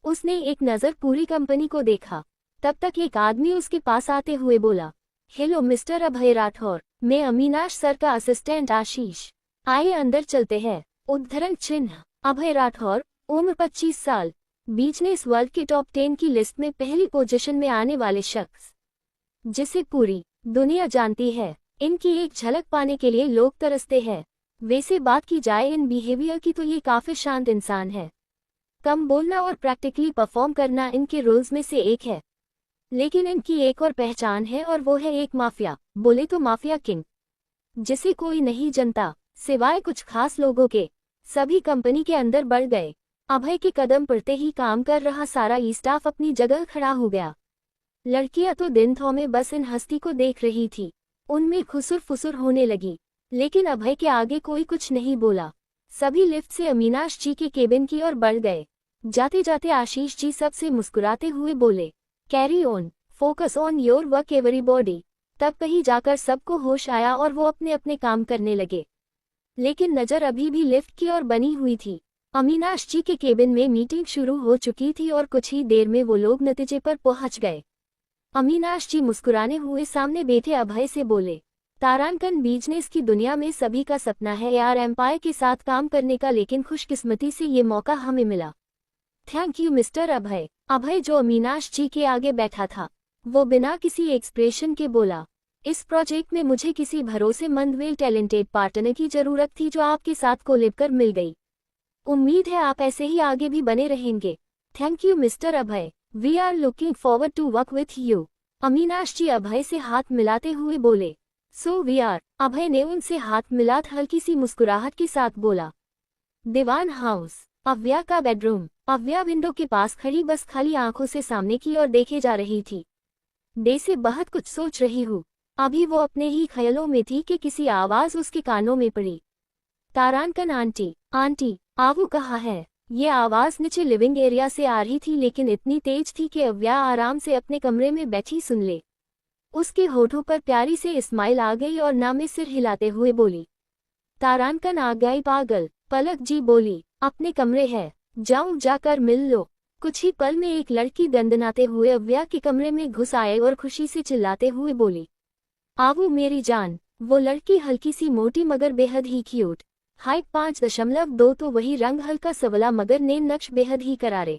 उसने एक नज़र पूरी कंपनी को देखा, तब तक एक आदमी उसके पास आते हुए बोला, हेलो मिस्टर अभय राठौर, मैं अमीनाश सर का असिस्टेंट आशीष। आइए अंदर चलते हैं। उद्धरण चिन्ह। अभय राठौर, उम्र 25 साल, बिजनेस वर्ल्ड की टॉप 10 की लिस्ट में पहली पोजीशन में आने वाले शख्स, जिसे पूरी दुनिया जानती है। इनकी एक झलक पाने के लिए लोग तरसते हैं। वैसे बात की जाए इन बिहेवियर की तो ये काफी शांत इंसान है। कम बोलना और प्रैक्टिकली परफॉर्म करना इनके रूल्स में से एक है। लेकिन इनकी एक और पहचान है और वो है एक माफिया, बोले तो माफिया किंग, जिसे कोई नहीं जनता सिवाय कुछ खास लोगों के। सभी कंपनी के अंदर बढ़ गए। अभय के कदम पड़ते ही काम कर रहा सारा स्टाफ अपनी जगह खड़ा हो गया। लड़कियां तो दिन थौमे बस इन हस्ती को देख रही थी। उनमें खुसुर फुसुर होने लगी, लेकिन अभय के आगे कोई कुछ नहीं बोला। सभी लिफ्ट से अमीनाश जी के केबिन की ओर बढ़ गए। जाते जाते आशीष जी सबसे मुस्कुराते हुए बोले, carry on, focus on your work everybody. तब कहीं जाकर सबको होश आया और वो अपने अपने काम करने लगे। लेकिन नजर अभी भी लिफ्ट की ओर बनी हुई थी। अमीनाश जी के केबिन में मीटिंग शुरू हो चुकी थी और कुछ ही देर में वो लोग नतीजे पर पहुंच गए। अमीनाश जी मुस्कुराने हुए सामने बैठे अभय से बोले, तारांकन बिजनेस की दुनिया में सभी का सपना है यार एम्पायर के साथ काम करने का, लेकिन खुशकिस्मती से ये मौका हमें मिला। थैंक यू मिस्टर अभय। अभय जो अमीनाश जी के आगे बैठा था, वो बिना किसी एक्सप्रेशन के बोला, इस प्रोजेक्ट में मुझे किसी भरोसेमंद वेल टैलेंटेड पार्टनर की जरूरत थी जो आपके साथ कोलैब कर मिल गई। उम्मीद है आप ऐसे ही आगे भी बने रहेंगे। Thank you mister Abhay, we are looking forward to work with you. Aminash ji Abhay से हाथ मिलाते हुए बोले, सो वी आर। अभय ने उनसे हाथ मिलाकर हल्की सी मुस्कुराहट के साथ बोला। दीवान हाउस। अव्या का बेडरूम। अव्या विंडो के पास खड़ी बस खाली आंखों से सामने की ओर देखे जा रही थी। डे से बहुत कुछ सोच रही हूँ। अभी वो अपने ही ख्यालों में थी कि किसी आवाज उसके कानों में पड़ी। तारांकन आंटी, आंटी, आवू कहाँ है? ये आवाज नीचे लिविंग एरिया से आ रही थी, लेकिन इतनी तेज थी कि अव्या आराम से अपने कमरे में बैठी सुन ले। उसके होठों पर प्यारी से स्माइल आ गई और ना में सिर हिलाते हुए बोली, तारांकन आ गई पागल। पलक जी बोली, अपने कमरे है, जाऊं जाकर मिल लो। कुछ ही पल में एक लड़की दंदनाते हुए अव्या के कमरे में घुस आए और खुशी से चिल्लाते हुए बोली, आवू मेरी जान। वो लड़की हल्की सी मोटी मगर बेहद ही क्यूट, हाइट 5.2 तो वही रंग हल्का सवला मगर नेम नक्श बेहद ही करारे।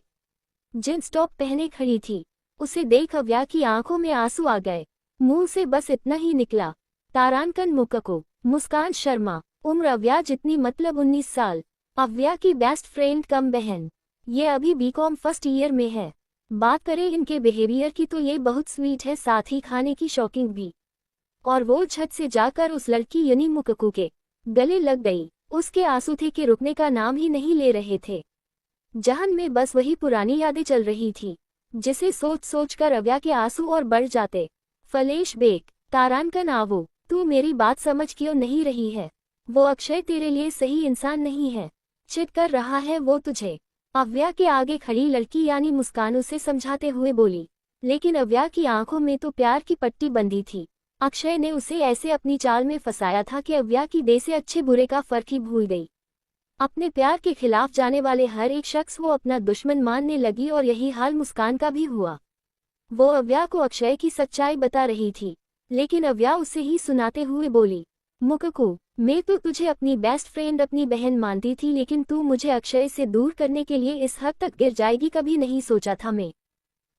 जींस टॉप पहने खड़ी थी। उसे देख अव्या की आंखों में आंसू आ गए। मुंह से बस इतना ही निकला, तारांकन मुकको। मुस्कान शर्मा। उम्र अव्या जितनी, मतलब 19 साल। अव्या की बेस्ट फ्रेंड कम बहन। ये अभी बीकॉम फर्स्ट ईयर में है। बात करें इनके बिहेवियर की तो ये बहुत स्वीट है, साथ ही खाने की शौकीन भी। और वो झट से जाकर उस लड़की यानी मुकको के गले लग गई। उसके आंसू थे कि रुकने का नाम ही नहीं ले रहे थे। जहन में बस वही पुरानी यादें चल रही थी, जिसे सोच सोच कर अव्या के आंसू और बढ़ जाते। फलेश बेक। तारांकन आवो, तू मेरी बात समझ क्यों नहीं रही है? वो अक्षय तेरे लिए सही इंसान नहीं है। चिढ़ कर रहा है वो तुझे। अव्या के आगे खड़ी लड़की यानी मुस्कान उसे समझाते हुए बोली, लेकिन अव्या की आंखों में तो प्यार की पट्टी बंधी थी। अक्षय ने उसे ऐसे अपनी चाल में फंसाया था कि अव्या की दे से अच्छे बुरे का फर्क ही भूल गई। अपने प्यार के खिलाफ जाने वाले हर एक शख्स वो अपना दुश्मन मानने लगी और यही हाल मुस्कान का भी हुआ। वो अव्या को अक्षय की सच्चाई बता रही थी, लेकिन अव्या उसे ही सुनाते हुए बोली, मुकको, मैं तो तुझे अपनी बेस्ट फ्रेंड, अपनी बहन मानती थी, लेकिन तू मुझे अक्षय से दूर करने के लिए इस हद तक गिर जाएगी कभी नहीं सोचा था मैं।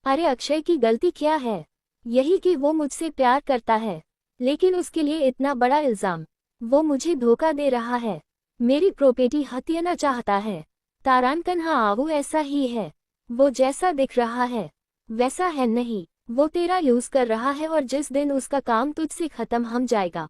अरे अक्षय की गलती क्या है? यही कि वो मुझसे प्यार करता है, लेकिन उसके लिए इतना बड़ा इल्जाम। वो मुझे धोखा दे रहा है, मेरी प्रॉपर्टी हथियाना चाहता है। तारांकन हाँ आवो ऐसा ही है। वो जैसा दिख रहा है वैसा है नहीं। वो तेरा यूज कर रहा है और जिस दिन उसका काम तुझसे खत्म हम जाएगा,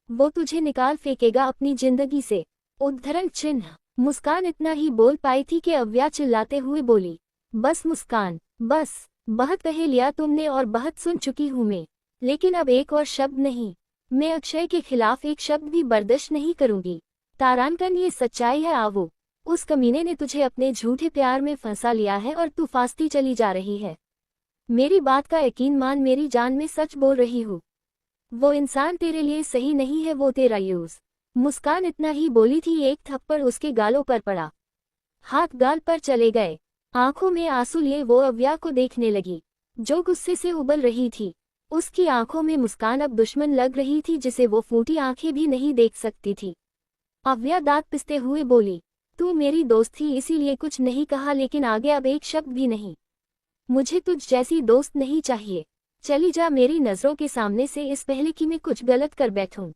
वो तुझे निकाल फेंकेगा अपनी जिंदगी से। उद्धरण चिन्ह। मुस्कान इतना ही बोल पाई थी कि अव्या चिल्लाते हुए बोली, बस मुस्कान, बस, बहुत कह लिया तुमने और बहुत सुन चुकी हूँ मैं, लेकिन अब एक और शब्द नहीं। मैं अक्षय के खिलाफ एक शब्द भी बर्दाश्त नहीं करूंगी। तारांकन, ये सच्चाई है आवो। उस कमीने ने तुझे अपने झूठे प्यार में फंसा लिया है और तू फांसती चली जा रही है। मेरी बात का यकीन मान, मेरी जान में सच बोल रही हूँ। वो इंसान तेरे लिए सही नहीं है, वो तेरा यूज। मुस्कान इतना ही बोली थी, एक थप्पड़ उसके गालों पर पड़ा। हाथ गाल पर चले गए। आंखों में आंसू लिए वो अव्या को देखने लगी, जो गुस्से से उबल रही थी। उसकी आंखों में मुस्कान अब दुश्मन लग रही थी, जिसे वो फूटी आंखें भी नहीं देख सकती थी। अव्या दांत पिसते हुए बोली, तू मेरी दोस्त थी इसीलिए कुछ नहीं कहा, लेकिन आगे अब एक शब्द भी नहीं। मुझे तुझ जैसी दोस्त नहीं चाहिए। चली जा मेरी नजरों के सामने से, इस पहले कि मैं कुछ गलत कर बैठूं।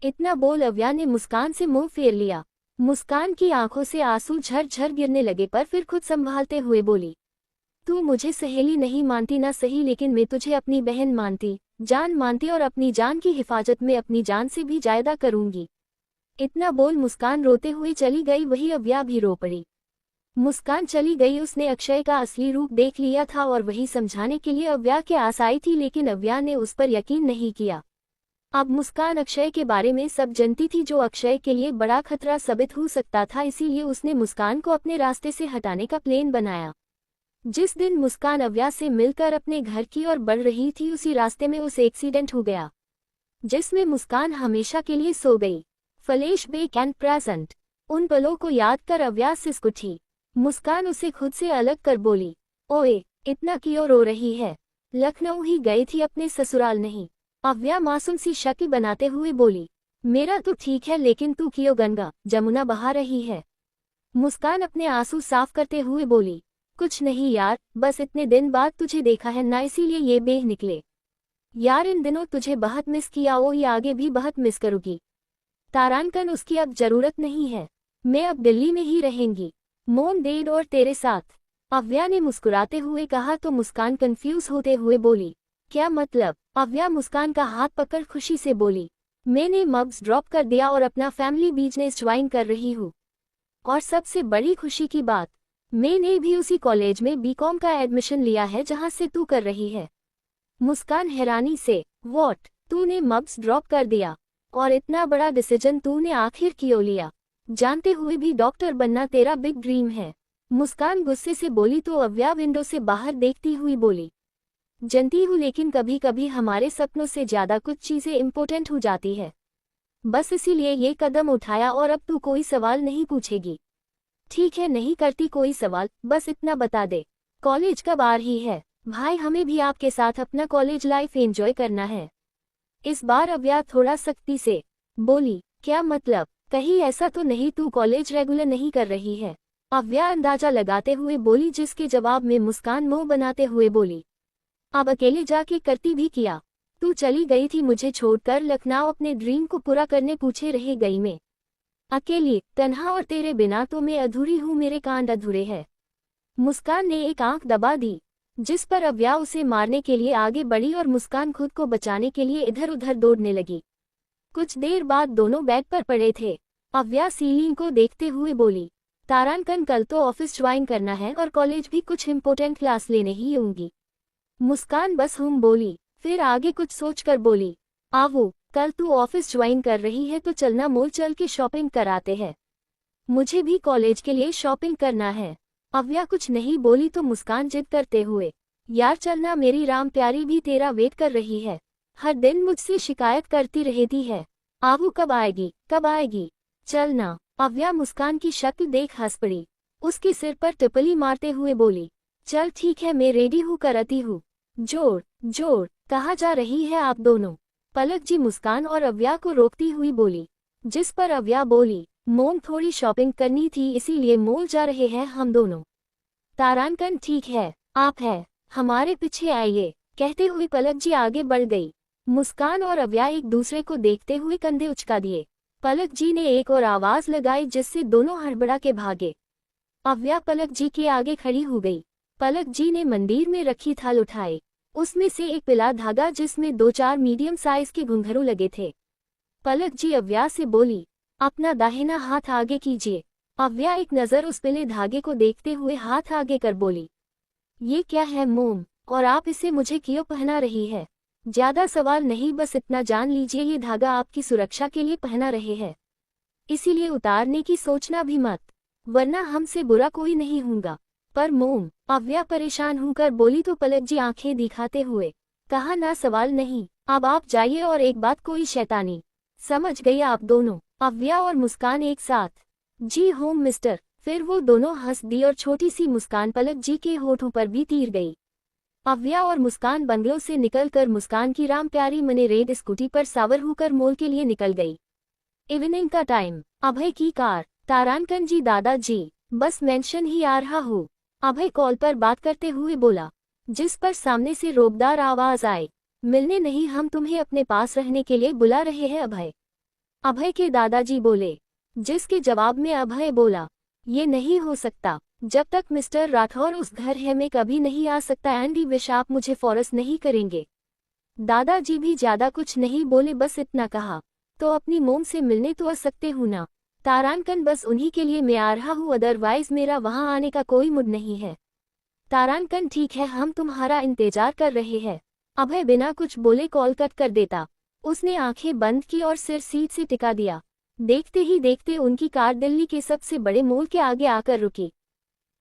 इतना बोल अव्या ने मुस्कान से मुंह फेर लिया। मुस्कान की आंखों से आंसू झरझर गिरने लगे, पर फिर खुद संभालते हुए बोली, तू मुझे सहेली नहीं मानती ना सही, लेकिन मैं तुझे अपनी बहन मानती, जान मानती, और अपनी जान की हिफाजत में अपनी जान से भी ज्यादा करूंगी। इतना बोल मुस्कान रोते हुए चली गई। वही अव्या भी रो पड़ी। मुस्कान चली गई। उसने अक्षय का असली रूप देख लिया था और वही समझाने के लिए अव्या के आस आई थी, लेकिन अव्या ने उस पर यकीन नहीं किया। अब मुस्कान अक्षय के बारे में सब जानती थी, जो अक्षय के लिए बड़ा खतरा साबित हो सकता था। इसीलिए उसने मुस्कान को अपने रास्ते से हटाने का प्लान बनाया। जिस दिन मुस्कान अव्या से मिलकर अपने घर की ओर बढ़ रही थी, उसी रास्ते में उसे एक्सीडेंट हो गया, जिसमें मुस्कान हमेशा के लिए सो गई। Flashback and present. उन पलों को याद कर अव्या सिसक उठी। मुस्कान उसे खुद से अलग कर बोली, ओए, इतना क्यों रो रही है? लखनऊ ही गई थी, अपने ससुराल नहीं। अव्या मासूम सी शक्ल बनाते हुए बोली, मेरा तो ठीक है, लेकिन तू क्यों गंगा जमुना बहा रही है? मुस्कान अपने आंसू साफ करते हुए बोली, कुछ नहीं यार, बस इतने दिन बाद तुझे देखा है ना, इसीलिए ये बेह निकले। यार इन दिनों तुझे बहुत मिस किया, वो ये आगे भी बहुत मिस करूँगी। तारांकन, उसकी अब जरूरत नहीं है। मैं अब दिल्ली में ही रहेंगी, मोम डैड और तेरे साथ। अव्या ने मुस्कुराते हुए कहा तो मुस्कान कंफ्यूज होते हुए बोली, क्या मतलब? अव्या मुस्कान का हाथ पकड़ खुशी से बोली, मैंने मब्स ड्रॉप कर दिया और अपना फैमिली बिजनेस ज्वाइन कर रही हूँ। और सबसे बड़ी खुशी की बात, मैंने भी उसी कॉलेज में बीकॉम का एडमिशन लिया है जहाँ से तू कर रही है। मुस्कान हैरानी से, व्हाट? तूने मब्स ड्रॉप कर दिया? और इतना बड़ा डिसीजन तूने आखिर क्यों लिया, जानते हुए भी डॉक्टर बनना तेरा बिग ड्रीम है? मुस्कान गुस्से से बोली तो अव्या विंडो से बाहर देखती हुई बोली, जानती हूँ, लेकिन कभी कभी हमारे सपनों से ज्यादा कुछ चीजें इम्पोर्टेंट हो जाती है। बस इसीलिए ये कदम उठाया, और अब तू कोई सवाल नहीं पूछेगी? ठीक है, नहीं करती कोई सवाल, बस इतना बता दे, कॉलेज कब आ रही है? भाई, हमें भी आपके साथ अपना कॉलेज लाइफ एंजॉय करना है। इस बार अव्या थोड़ा सख्ती से बोली, क्या मतलब? कहीं ऐसा तो नहीं तू कॉलेज रेगुलर नहीं कर रही है? अव्या अंदाजा लगाते हुए बोली, जिसके जवाब में मुस्कान मुंह बनाते हुए बोली, अब अकेले जाके करती भी क्या? तू चली गई थी मुझे छोड़कर लखनऊ, अपने ड्रीम को पूरा करने, पूछे रह गई मैं अकेली, तन्हा, और तेरे बिना तो मैं अधूरी हूँ, मेरे कांड अधूरे हैं। मुस्कान ने एक आंख दबा दी, जिस पर अव्या उसे मारने के लिए आगे बढ़ी और मुस्कान खुद को बचाने के लिए इधर उधर दौड़ने लगी। कुछ देर बाद दोनों बेड पर पड़े थे। अव्या सीलिंग को देखते हुए बोली, तारांकन, कल तो ऑफिस ज्वाइन करना है और कॉलेज भी कुछ इम्पोर्टेंट क्लास लेने ही होंगी। मुस्कान बस बोली, फिर आगे कुछ सोचकर बोली, आवो, कल तू ऑफिस ज्वाइन कर रही है तो चलना, मॉल चल के शॉपिंग कराते हैं। मुझे भी कॉलेज के लिए शॉपिंग करना है। अव्या कुछ नहीं बोली तो मुस्कान जिद करते हुए, यार चलना, मेरी राम प्यारी भी तेरा वेट कर रही है, हर दिन मुझसे शिकायत करती रहती है। आवू, कब आएगी, कब आएगी? चलना। अव्या मुस्कान की शक्ल देख हंस पड़ी। उसके सिर पर टिपली मारते हुए बोली, चल ठीक है, मैं रेडी हूँ, करती हूँ। जोर जोर, कहाँ जा रही है आप दोनों? पलक जी मुस्कान और अव्या को रोकती हुई बोली, जिस पर अव्या बोली, मोम, थोड़ी शॉपिंग करनी थी इसीलिए मॉल जा रहे हैं हम दोनों। तारांकन, ठीक है, आप है, हमारे पीछे आइए। कहते हुए पलक जी आगे बढ़ गई। मुस्कान और अव्या एक दूसरे को देखते हुए कंधे उचका दिए। पलक जी ने एक और आवाज लगाई, जिससे दोनों हड़बड़ा के भागे। अव्या पलक जी के आगे खड़ी हो गई। पलक जी ने मंदिर में रखी थाल उठाई, उसमें से एक पीला धागा जिसमें 2-4 मीडियम साइज के घुंघरू लगे थे। पलक जी अव्या से बोली, अपना दाहिना हाथ आगे कीजिए। अव्या एक नज़र उस पीले धागे को देखते हुए हाथ आगे कर बोली, ये क्या है मोम, और आप इसे मुझे क्यों पहना रही है? ज्यादा सवाल नहीं, बस इतना जान लीजिए ये धागा आपकी सुरक्षा के लिए पहना रहे हैं, इसीलिए उतारने की सोचना भी मत, वरना हमसे बुरा कोई नहीं होगा। पर मोम, अव्या परेशान होकर बोली तो पलक जी आंखें दिखाते हुए कहा, ना सवाल नहीं, अब आप जाइए, और एक बात, कोई शैतानी। समझ गई आप दोनों? अव्या और मुस्कान एक साथ, जी होम मिस्टर। फिर वो दोनों हंस दी और छोटी सी मुस्कान पलक जी के होठों पर भी तीर गई। अव्या और मुस्कान बंगलों से निकलकर मुस्कान की राम प्यारी मने रेड स्कूटी पर सावर होकर मॉल के लिए निकल गई। इवनिंग का टाइम, अभय की कार। तारानकन जी, दादाजी बस मेंशन ही आ रहा हूँ, अभय कॉल पर बात करते हुए बोला, जिस पर सामने से रोबदार आवाज आई, मिलने नहीं, हम तुम्हें अपने पास रहने के लिए बुला रहे हैं अभय। अभय के दादाजी बोले, जिसके जवाब में अभय बोला, ये नहीं हो सकता, जब तक मिस्टर राठौर उस घर है मैं कभी नहीं आ सकता, एंडी विश आप मुझे फोर्स नहीं करेंगे। दादाजी भी ज्यादा कुछ नहीं बोले, बस इतना कहा, तो अपनी मोम से मिलने तो आ सकते हूँ ना तारानकन, बस उन्हीं के लिए मैं आ रहा हूँ, अदरवाइज मेरा वहाँ आने का कोई मूड नहीं है। तारानकन, ठीक है, हम तुम्हारा इंतजार कर रहे हैं। अभय बिना कुछ बोले कॉल कट कर देता। उसने आंखें बंद की और सिर सीट से टिका दिया। देखते ही देखते उनकी कार दिल्ली के सबसे बड़े मॉल के आगे आकर रुकी।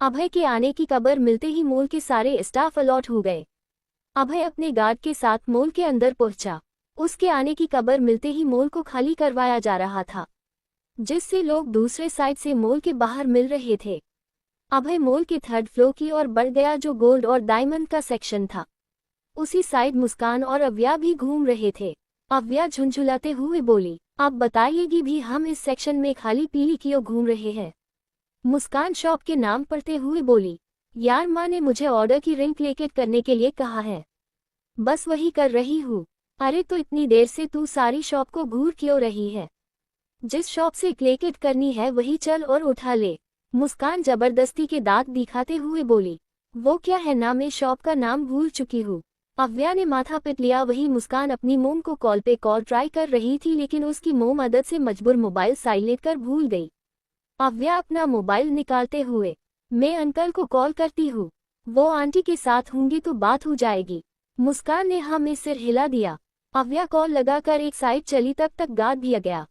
अभय के आने की खबर मिलते ही मॉल के सारे स्टाफ अलर्ट हो गए। अभय अपने गार्ड के साथ मॉल के अंदर पहुंचा। उसके आने की खबर मिलते ही मॉल को खाली करवाया जा रहा था, जिससे लोग दूसरे साइड से मॉल के बाहर मिल रहे थे। अभय मॉल के थर्ड फ्लोर की ओर बढ़ गया, जो गोल्ड और डायमंड का सेक्शन था। उसी साइड मुस्कान और अव्या भी घूम रहे थे। अव्या झुंझुलाते हुए बोली, आप बताइएगी भी, हम इस सेक्शन में खाली पीली क्यों घूम रहे हैं? मुस्कान शॉप के नाम पढ़ते हुए बोली, यार माँ ने मुझे ऑर्डर की रिंग क्लिक करने के लिए कहा है, बस वही कर रही हूँ। अरे तो इतनी देर से तू सारी शॉप को घूर क्यों रही है? जिस शॉप से क्लिक करनी है वही चल और उठा ले। मुस्कान जबरदस्ती के दांत दिखाते हुए बोली, वो क्या है ना, मैं शॉप का नाम भूल चुकी हूँ। अव्या ने माथा पिट लिया। वही मुस्कान अपनी मोम को कॉल पे कॉल ट्राई कर रही थी, लेकिन उसकी मोम मदद से मजबूर मोबाइल साइलेंट कर भूल गई। अव्या अपना मोबाइल निकालते हुए, मैं अंकल को कॉल करती हूँ, वो आंटी के साथ होंगी तो बात हो जाएगी। मुस्कान ने हाँ में सिर हिला दिया। अव्या कॉल लगाकर एक साइड चली, तब तक गार्ड भी आ गया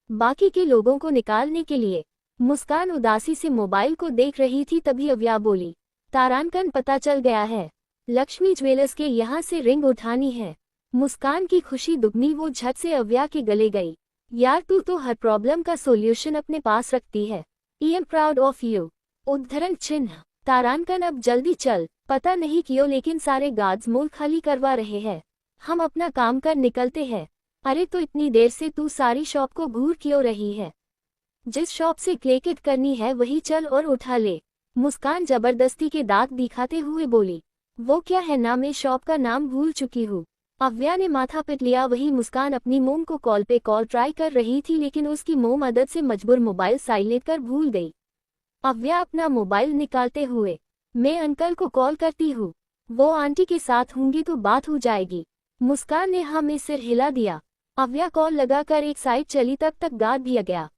बाकी के लोगों को निकालने के लिए। मुस्कान उदासी से मोबाइल को देख रही थी, तभी अव्या बोली, तारानकन पता चल गया है, लक्ष्मी ज्वेलर्स के यहाँ से रिंग उठानी है। मुस्कान की खुशी दुगनी, वो झट से अव्या के गले गई। यार तू तो हर प्रॉब्लम का सोल्यूशन अपने पास रखती है, I am proud of you. उद्धरण चिन्ह। तारानकन अब जल्दी चल, पता नहीं क्यों लेकिन सारे गार्ड्स मॉल खाली करवा रहे हैं, हम अपना काम कर निकलते हैं। अरे तो इतनी देर से तू सारी शॉप को घूर क्यों रही है? जिस शॉप से क्लिक करनी है वही चल और उठा ले। मुस्कान जबरदस्ती के दांत दिखाते हुए बोली, वो क्या है ना, मैं शॉप का नाम भूल चुकी हूँ। अव्या ने माथा पिट लिया। वही मुस्कान अपनी मोम को कॉल पे कॉल ट्राई कर रही थी, लेकिन उसकी मोम मदद से मजबूर मोबाइल साइलेंट कर भूल गई। अव्या अपना मोबाइल निकालते हुए, मैं अंकल को कॉल करती हूँ, वो आंटी के साथ होंगी तो बात हो जाएगी। मुस्कान ने हाँ में सिर हिला दिया। अव्या कॉल लगाकर एक साइड चली, तब तक गार्ड भी आ गया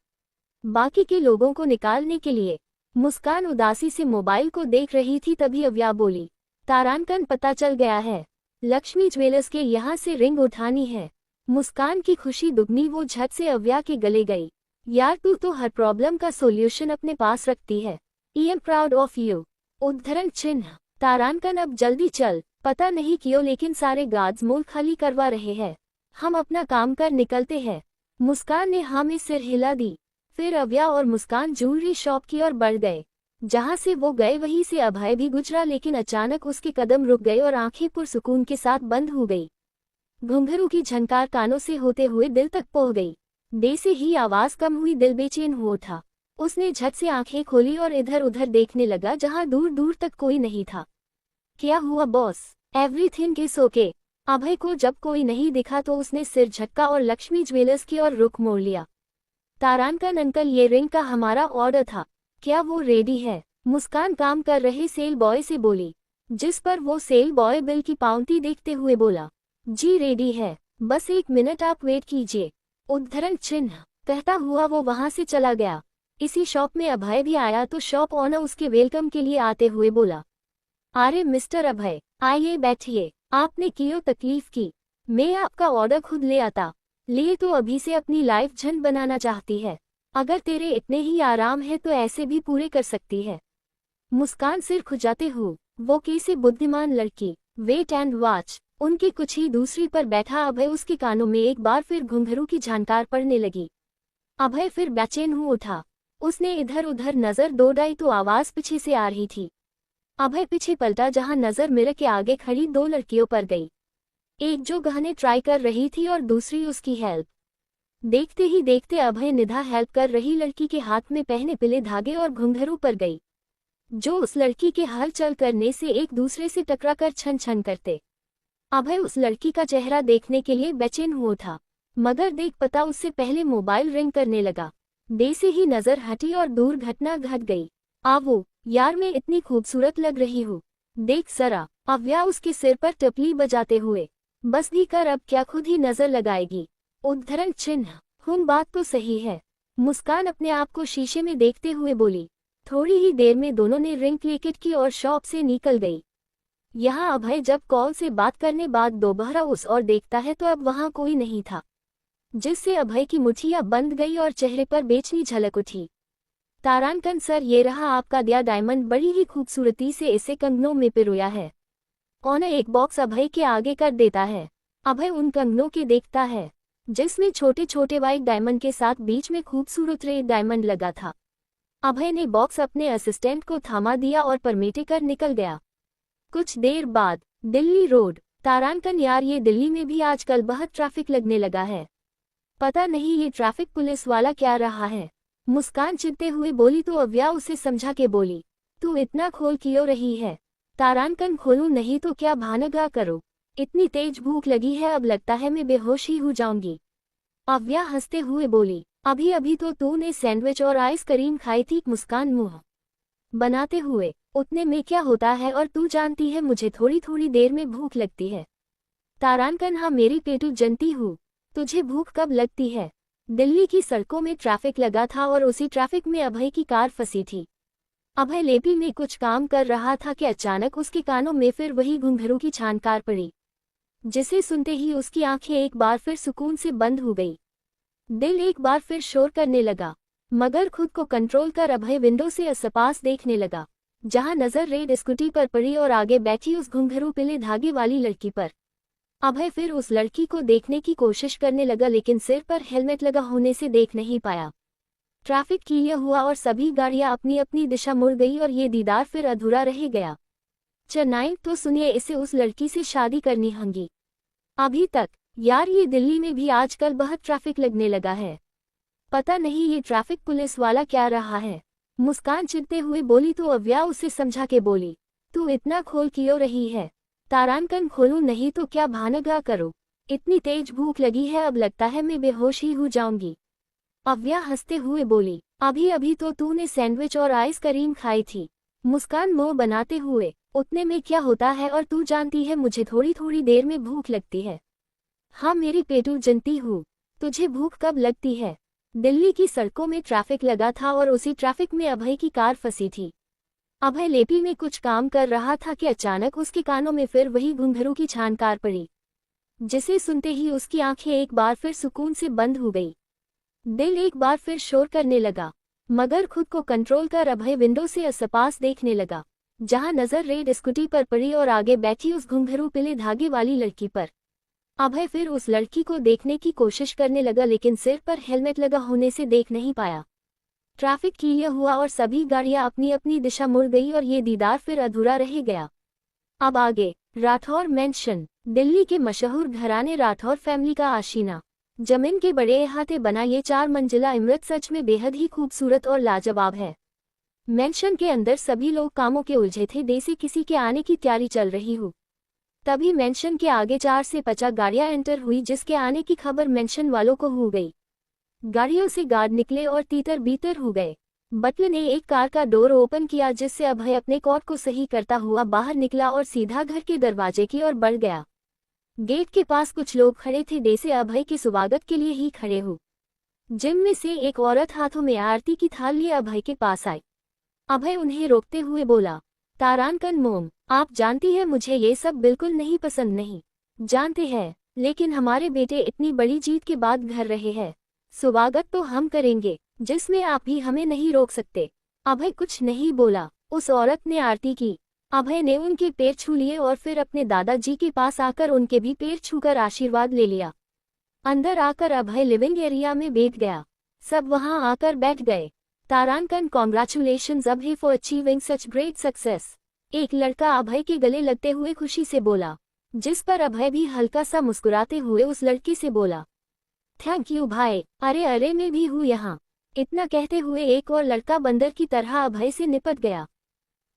बाकी के लोगों को निकालने के लिए। मुस्कान उदासी से मोबाइल को देख रही थी, तभी अव्या बोली, तारानकन पता चल गया है, लक्ष्मी ज्वेलर्स के यहाँ से रिंग उठानी है। मुस्कान की खुशी दुगनी, वो झट से अव्या के गले गई। यार तू तो हर प्रॉब्लम का सोल्यूशन अपने पास रखती है, I am proud of you. उद्धरण चिन्ह। तारानकन अब जल्दी चल, पता नहीं क्यों लेकिन सारे गार्ड्स मॉल खाली करवा रहे हैं, हम अपना काम कर निकलते हैं। मुस्कान ने हाँ में सिर हिला दी। फिर अव्या और मुस्कान ज्वेलरी शॉप की ओर बढ़ गए। जहां से वो गए वहीं से अभय भी गुजरा, लेकिन अचानक उसके कदम रुक गए और आंखें पुरसुकून के साथ बंद हो गई। घुंघरू की झनकार कानों से होते हुए दिल तक पहुंच गई। दे से ही आवाज कम हुई, दिल बेचैन हुआ था। उसने झट से आंखें खोली और इधर उधर देखने लगा, जहां दूर दूर तक कोई नहीं था। क्या हुआ boss? Everything is okay. Abhay को जब कोई नहीं दिखा तो उसने सिर झटका और लक्ष्मी ज्वेलर्स की ओर रुख मोड़ लिया। तारानकन अंकल, ये रिंग का हमारा ऑर्डर था, क्या वो रेडी है? मुस्कान काम कर रहे सेल बॉय से बोली, जिस पर वो सेल बॉय बिल की पावती देखते हुए बोला, जी रेडी है, बस 1 मिनट आप वेट कीजिए। उद्धरण चिन्ह। कहता हुआ वो वहां से चला गया। इसी शॉप में अभय भी आया तो शॉप ओनर उसके वेलकम के लिए आते हुए बोला, अरे मिस्टर अभय, आइए बैठिए, आपने क्यों तकलीफ की, मैं आपका ऑर्डर खुद ले आता। लिए तो अभी से अपनी लाइफ झंड बनाना चाहती है, अगर तेरे इतने ही आराम है तो ऐसे भी पूरे कर सकती है। मुस्कान सिर खुजाते हुए, वो कैसे बुद्धिमान लड़की, वेट एंड वॉच। उनकी कुछ ही दूसरी पर बैठा अभय उसके कानों में एक बार फिर घुंघरू की झनकार पड़ने लगी। अभय फिर बेचैन हो उठा, उसने इधर उधर नजर दौड़ाई तो आवाज पीछे से आ रही थी। अभय पीछे पलटा जहां नजर मिरर के आगे खड़ी दो लड़कियों पर गई, एक जो गहने ट्राई कर रही थी और दूसरी उसकी हेल्प। देखते ही देखते अभय निधा हेल्प कर रही लड़की के हाथ में पहने पीले धागे और घुंघरू पर गई, जो उस लड़की के हलचल करने से एक दूसरे से टकराकर छन छन करते। अभय उस लड़की का चेहरा देखने के लिए बेचैन हुआ था, मगर देख पता उससे पहले मोबाइल रिंग करने लगा। दे से ही नजर हटी और दूर घटना घट गई। आवो यार, मैं इतनी खूबसूरत लग रही हूँ, देख सरा। अव्या उसके सिर पर टपली बजाते हुए, बस भी कर, अब क्या खुद ही नजर लगाएगी। उद्धरण चिन्ह, बात तो सही है। मुस्कान अपने आप को शीशे में देखते हुए बोली। थोड़ी ही देर में दोनों ने रिंग क्लिकेट की और शॉप से निकल गई। यहाँ अभय जब कॉल से बात करने बाद दोबारा उस और देखता है तो अब वहाँ कोई नहीं था, जिससे अभय की मुठियाँ बंद गई और चेहरे पर बेचनी झलक उठी। तारांकन सर, ये रहा आपका दिया डायमंड, बड़ी ही खूबसूरती से इसे कंगनों में पिरोया है। ऑनर एक बॉक्स अभय के आगे कर देता है। अभय उन कंगनों के देखता है जिसमें छोटे छोटे वाइट डायमंड के साथ बीच में खूबसूरत रेड डायमंड लगा था। अभय ने बॉक्स अपने असिस्टेंट को थामा दिया और परमिट कर निकल गया। कुछ देर बाद दिल्ली रोड। तारांकन, यार ये दिल्ली में भी आजकल बहुत ट्रैफिक लगने लगा है, पता नहीं ये ट्रैफिक पुलिस वाला क्या रहा है। मुस्कान चिढ़ते हुए बोली तो अव्या उसे समझा के बोली, तू इतना खोल क्यों रही है। तारांकन, खोलूं नहीं तो क्या, भानगा करो, इतनी तेज भूख लगी है, अब लगता है मैं बेहोश ही हो जाऊंगी। अव्या हंसते हुए बोली, अभी अभी तो तूने सैंडविच और आइसक्रीम खाई थी। मुस्कान मुंह बनाते हुए, उतने में क्या होता है, और तू जानती है मुझे थोड़ी थोड़ी देर में भूख लगती है। तारांकन, हाँ मेरी पेटू जनती हूँ, तुझे भूख कब लगती है। दिल्ली की सड़कों में ट्रैफिक लगा था और उसी ट्रैफिक में अभय की कार फंसी थी। अभय लेपी में कुछ काम कर रहा था कि अचानक उसके कानों में फिर वही घुंघरू की छानकार पड़ी, जिसे सुनते ही उसकी आंखें एक बार फिर सुकून से बंद हो गई। दिल एक बार फिर शोर करने लगा, मगर खुद को कंट्रोल कर अभय विंडो से आसपास देखने लगा, जहां नजर रेड स्कूटी पर पड़ी और आगे बैठी उस घुंघरू पीले धागे वाली लड़की पर। अभय फिर उस लड़की को देखने की कोशिश करने लगा, लेकिन सिर पर हेलमेट लगा होने से देख नहीं पाया। ट्रैफिक क्लियर हुआ और सभी गाड़ियां अपनी अपनी दिशा मुड़ गई और ये दीदार फिर अधूरा रह गया। चेन्नई, तो सुनिए, इसे उस लड़की से शादी करनी होगी। अभी तक यार, ये दिल्ली में भी आजकल बहुत ट्रैफिक लगने लगा है, पता नहीं ये ट्रैफिक पुलिस वाला क्या रहा है। मुस्कान चिढ़ते हुए बोली तो अव्या उसे समझा के बोली, तू इतना खोल क्यों रही है। तारांकन, खोलूं नहीं तो क्या, भानगा करो, इतनी तेज भूख लगी है, अब लगता है मैं बेहोश ही हो जाऊंगी। अव्या हंसते हुए बोली, अभी अभी तो तूने सैंडविच और आइसक्रीम खाई थी। मुस्कान मुंह बनाते हुए, उतने में क्या होता है, और तू जानती है मुझे थोड़ी थोड़ी देर में भूख लगती है। हाँ मेरी पेटू जनती हूँ, तुझे भूख कब लगती है। दिल्ली की सड़कों में ट्रैफिक लगा था और उसी ट्रैफिक में अभय की कार फंसी थी। अभय लेपी में कुछ काम कर रहा था कि अचानक उसके कानों में फिर वही घुंघरू की छानकार पड़ी, जिसे सुनते ही उसकी आंखें एक बार फिर सुकून से बंद हो गई। दिल एक बार फिर शोर करने लगा, मगर खुद को कंट्रोल कर अभय विंडो से आसपास देखने लगा, जहां नजर रेड स्कूटी पर पड़ी और आगे बैठी उस घुंघरू पीले धागे वाली लड़की पर। अभय फिर उस लड़की को देखने की कोशिश करने लगा, लेकिन सिर पर हेलमेट लगा होने से देख नहीं पाया। ट्रैफिक क्लियर हुआ और सभी गाड़ियां अपनी अपनी दिशा मुड़ गई और ये दीदार फिर अधूरा रह गया। अब आगे, राठौर मैंशन। दिल्ली के मशहूर घराने राठौर फैमिली का आशीना। जमीन के बड़े अहाते बना ये 4 मंजिला इमारत सच में बेहद ही खूबसूरत और लाजवाब है। मैंशन के अंदर सभी लोग कामों के उलझे थे, जैसे किसी के आने की तैयारी चल रही हो। तभी मैंशन के आगे 4 से 50 गाड़ियां एंटर हुई, जिसके आने की खबर मैंशन वालों को हो गई। गाड़ियों से गार्ड निकले और तीतर बीतर हो गए। बटलर ने एक कार का डोर ओपन किया, जिससे अभय अपने कोट को सही करता हुआ बाहर निकला और सीधा घर के दरवाजे की ओर बढ़ गया। गेट के पास कुछ लोग खड़े थे, जैसे अभय के स्वागत के लिए ही खड़े हो। जिम में से एक औरत हाथों में आरती की थाल लिए अभय के पास आई। अभय उन्हें रोकते हुए बोला, तारांकन मोम, आप जानती है मुझे ये सब बिल्कुल नहीं पसंद। नहीं जानते हैं, लेकिन हमारे बेटे इतनी बड़ी जीत के बाद घर रहे हैं, स्वागत तो हम करेंगे, जिसमें आप भी हमें नहीं रोक सकते। अभय कुछ नहीं बोला। उस औरत ने आरती की। अभय ने उनके पैर छू लिए और फिर अपने दादाजी के पास आकर उनके भी पैर छूकर आशीर्वाद ले लिया। अंदर आकर अभय लिविंग एरिया में बैठ गया। सब वहां आकर बैठ गए। तारांकन, congratulations Abhay for achieving such great success. एक लड़का अभय के गले लगते हुए खुशी से बोला, जिस पर अभय भी हल्का सा मुस्कुराते हुए उस लड़के से बोला, थैंक यू भाई, अरे अरे मैं भी हूँ यहाँ। इतना कहते हुए एक और लड़का बंदर की तरह अभय से निपट गया।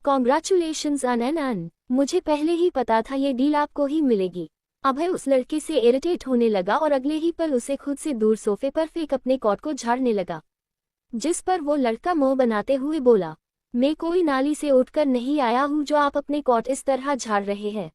कॉन्ग्रेचुलेशंस अन, मुझे पहले ही पता था ये डील आपको ही मिलेगी। अभय उस लड़के से इरिटेट होने लगा और अगले ही पल उसे खुद से दूर सोफे पर फेंक अपने कोट को झाड़ने लगा, जिस पर वो लड़का मुंह बनाते हुए बोला, मैं कोई नाली से उठकर नहीं आया हूँ जो आप अपने कोट इस तरह झाड़ रहे हैं।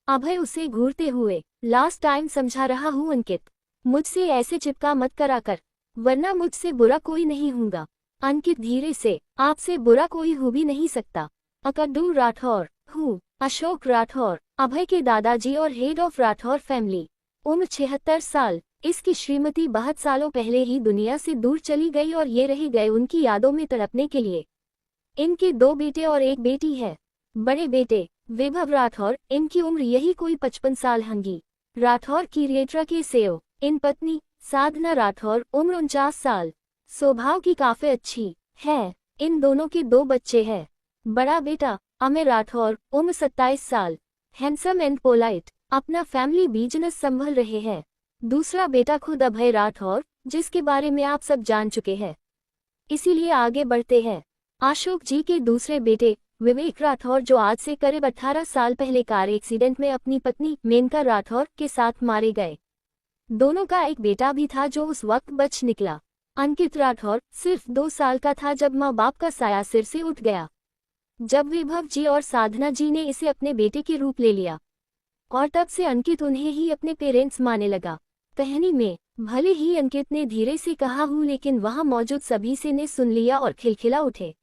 अभय उसे घूरते हुए, लास्ट टाइम समझा रहा हूँ अंकित, मुझसे ऐसे चिपका मत करा कर, वरना मुझसे बुरा कोई नहीं होगा। अंकित धीरे से, आपसे बुरा कोई हो भी नहीं सकता। अकड्डू राठौर हूँ, अशोक राठौर, अभय के दादाजी और हेड ऑफ राठौर फैमिली। उम्र 76 साल। इसकी श्रीमती बहुत सालों पहले ही दुनिया से दूर चली गई और ये रह गए उनकी यादों में तड़पने के लिए। इनके 2 बेटे और 1 बेटी है। बड़े बेटे वैभव राठौर, इनकी उम्र यही कोई 55 साल होंगी, राठौर की रेटरा के सेव। इन पत्नी साधना राठौर, उम्र 49 साल, स्वभाव की काफी अच्छी है। इन दोनों के 2 बच्चे हैं। बड़ा बेटा अमर राठौर, उम्र 27 साल, हैंडसम एंड पोलाइट, अपना फैमिली बिजनेस संभल रहे हैं। दूसरा बेटा खुद अभय राठौर, जिसके बारे में आप सब जान चुके हैं, इसीलिए आगे बढ़ते हैं। अशोक जी के दूसरे बेटे विवेक राठौर, जो आज से करीब 18 साल पहले कार एक्सीडेंट में अपनी पत्नी मेनका राठौर के साथ मारे गए। दोनों का एक बेटा भी था जो उस वक्त बच निकला। अंकित राठौर सिर्फ 2 साल का था जब माँ बाप का साया सिर से उठ गया। जब वैभव जी और साधना जी ने इसे अपने बेटे के रूप ले लिया और तब से अंकित उन्हें ही अपने पेरेंट्स मानने लगा। कहानी में भले ही अंकित ने धीरे से कहा हूँ, लेकिन वहां मौजूद सभी से ने सुन लिया और खिलखिला उठे।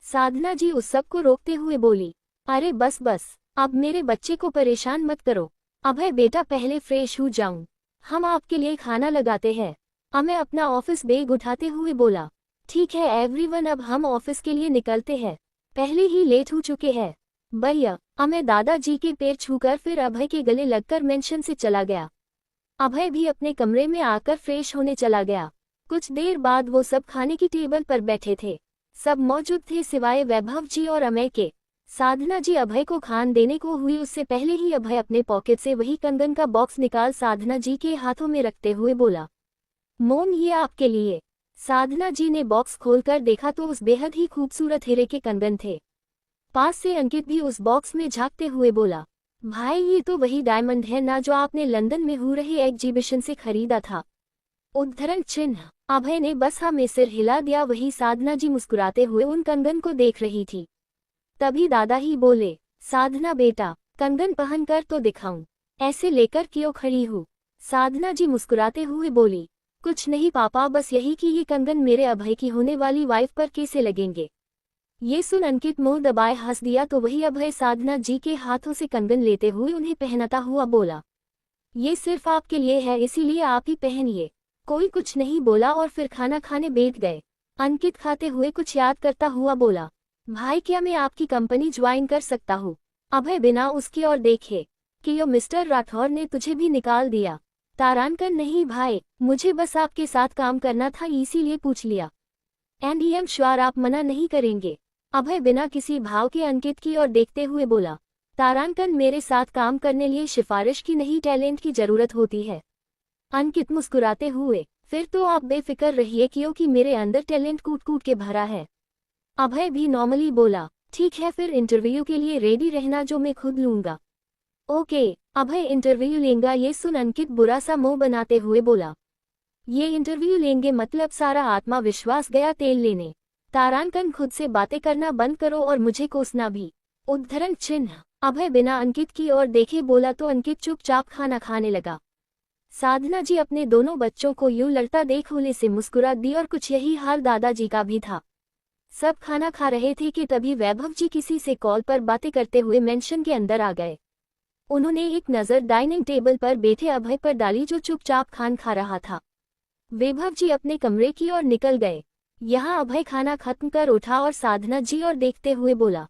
साधना जी उस सब को रोकते हुए बोली, अरे बस बस, अब मेरे बच्चे को परेशान मत करो। अभय बेटा पहले फ्रेश हो जाऊं, हम आपके लिए खाना लगाते हैं। अमय अपना ऑफिस बैग उठाते हुए बोला, ठीक है एवरीवन, अब हम ऑफिस के लिए निकलते हैं, पहले ही लेट हो चुके हैं। भैया, अमय दादाजी के पैर छूकर फिर अभय के गले लगकर मेंशन से चला गया। अभय भी अपने कमरे में आकर फ्रेश होने चला गया। कुछ देर बाद वो सब खाने की टेबल पर बैठे थे। सब मौजूद थे सिवाय वैभव जी और अमय के। साधना जी अभय को खान देने को हुई उससे पहले ही अभय अपने पॉकेट से वही कंगन का बॉक्स निकाल साधना जी के हाथों में रखते हुए बोला, मोम ये आपके लिए। साधना जी ने बॉक्स खोलकर देखा तो उस बेहद ही खूबसूरत हीरे के कंगन थे। पास से अंकित भी उस बॉक्स में झांकते हुए बोला, भाई ये तो वही डायमंड है ना जो आपने लंदन में हो रहे एग्जीबिशन से खरीदा था। उद्धरण चिन्ह। अभय ने बस हाँ में सिर हिला दिया। वही साधना जी मुस्कुराते हुए उन कंगन को देख रही थी। तभी दादा ही बोले, साधना बेटा, कंगन पहनकर तो दिखाऊं, ऐसे लेकर क्यों खड़ी हूँ। साधना जी मुस्कुराते हुए बोली, कुछ नहीं पापा, बस यही कि ये कंगन मेरे अभय की होने वाली वाइफ पर कैसे लगेंगे। ये सुन अंकित मुंह दबाए हंस दिया तो वही अभय साधना जी के हाथों से कंगन लेते हुए उन्हें पहनाता हुआ बोला, ये सिर्फ आपके लिए है इसीलिए आप ही पहनिए। कोई कुछ नहीं बोला और फिर खाना खाने बैठ गए। अंकित खाते हुए कुछ याद करता हुआ बोला, भाई क्या मैं आपकी कंपनी ज्वाइन कर सकता हूँ। अभय बिना उसकी ओर देखे कि यो मिस्टर राठौर ने तुझे भी निकाल दिया। तारांकन नहीं भाई, मुझे बस आपके साथ काम करना था इसीलिए पूछ लिया। एंड आई एम श्योर आप मना नहीं करेंगे। अभय बिना किसी भाव के अंकित की ओर देखते हुए बोला, तारांकन मेरे साथ काम करने लिए सिफारिश की नहीं टैलेंट की जरूरत होती है। अंकित मुस्कुराते हुए, फिर तो आप बेफिक्र रहिए क्योंकि मेरे अंदर टैलेंट कूट कूट के भरा है। अभय भी नॉर्मली बोला, ठीक है फिर इंटरव्यू के लिए रेडी रहना जो मैं खुद लूंगा। ओके। अभय इंटरव्यू लेंगा ये सुन अंकित बुरा सा मुंह बनाते हुए बोला, ये इंटरव्यू लेंगे मतलब सारा आत्मविश्वास गया तेल लेने। तारांकन खुद से बातें करना बंद करो और मुझे कोसना भी। उद्धरण चिन्ह। अभय बिना अंकित की ओर देखे बोला तो अंकित चुपचाप खाना खाने लगा। साधना जी अपने दोनों बच्चों को यूं लड़ता देख हुले से मुस्कुरा दी और कुछ यही हाल दादाजी का भी था। सब खाना खा रहे थे कि तभी वैभव जी किसी से कॉल पर बातें करते हुए मेंशन के अंदर आ गए। उन्होंने एक नज़र डाइनिंग टेबल पर बैठे अभय पर डाली जो चुपचाप खान खा रहा था। वैभव जी अपने कमरे की ओर निकल गए। यहाँ अभय खाना खत्म कर उठा और साधना जी और देखते हुए बोला,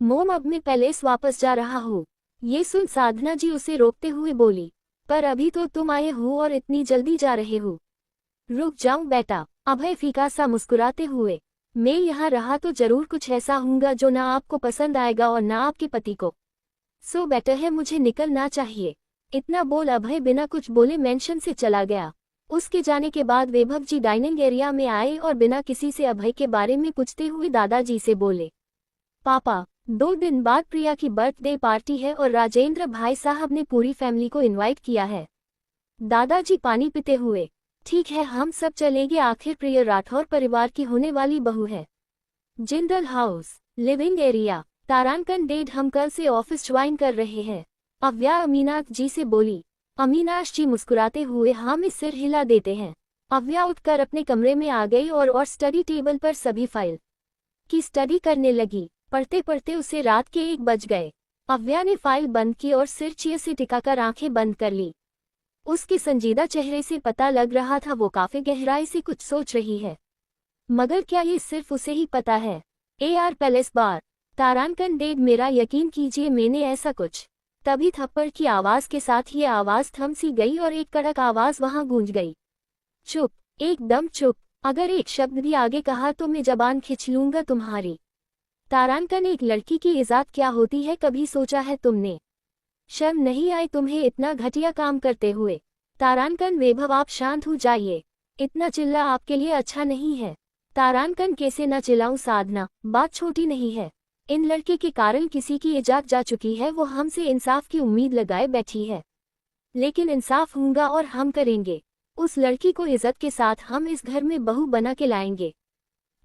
मोम अब मैं पैलेस वापस जा रहा हूँ। ये सुन साधना जी उसे रोकते हुए बोली, पर अभी तो तुम आए हो और इतनी जल्दी जा रहे हो। रुक जाऊं बेटा, अभय फीका सा मुस्कुराते हुए, मैं यहाँ रहा तो जरूर कुछ ऐसा होगा जो ना आपको पसंद आएगा और ना आपके पति को। सो बेटर है मुझे निकलना चाहिए। इतना बोल अभय बिना कुछ बोले मेंशन से चला गया। उसके जाने के बाद वैभव जी डाइनिंग एरिया में आए और बिना किसी से अभय के बारे में पूछते हुए दादाजी से बोले, पापा 2 दिन बाद प्रिया की बर्थडे पार्टी है और राजेंद्र भाई साहब ने पूरी फैमिली को इनवाइट किया है। दादाजी पानी पीते हुए, ठीक है हम सब चलेंगे, आखिर प्रिया राठौर परिवार की होने वाली बहू है। जिंदल हाउस, लिविंग एरिया, तारांकन डेड हम कल से ऑफिस ज्वाइन कर रहे हैं। अव्या अमीनाथ जी से बोली। अमीनाश जी मुस्कुराते हुए हाँ में सिर हिला देते हैं। अव्या उठकर अपने कमरे में आ गई और स्टडी टेबल पर सभी फाइल की स्टडी करने लगी। पढ़ते पढ़ते उसे रात के 1 बज गए। अव्या ने फाइल बंद की और सिर चीर से टिकाकर आंखें बंद कर ली। उसके संजीदा चेहरे से पता लग रहा था वो काफी गहराई से कुछ सोच रही है, मगर क्या ये सिर्फ उसे ही पता है। AR पैलेस बार, तारांकन डेड, मेरा यकीन कीजिए मैंने ऐसा कुछ। तभी थप्पड़ की आवाज के साथ ये आवाज थम सी गई और एक कड़क आवाज वहां गूंज गई, चुप, एकदम चुप, अगर एक शब्द भी आगे कहा तो मैं जबान खिंच लूंगा तुम्हारी। तारांकन, एक लड़की की इज्जत क्या होती है कभी सोचा है तुमने? शर्म नहीं आई तुम्हें इतना घटिया काम करते हुए? तारांकन, वैभव आप शांत हो जाइए, इतना चिल्ला आपके लिए अच्छा नहीं है। तारांकन, कैसे न चिल्लाऊं साधना, बात छोटी नहीं है। इन लड़के के कारण किसी की इज्जत जा चुकी है, वो हमसे इंसाफ की उम्मीद लगाए बैठी है, लेकिन इंसाफ होगा और हम करेंगे। उस लड़की को इज्जत के साथ हम इस घर में बहू बना के लाएंगे।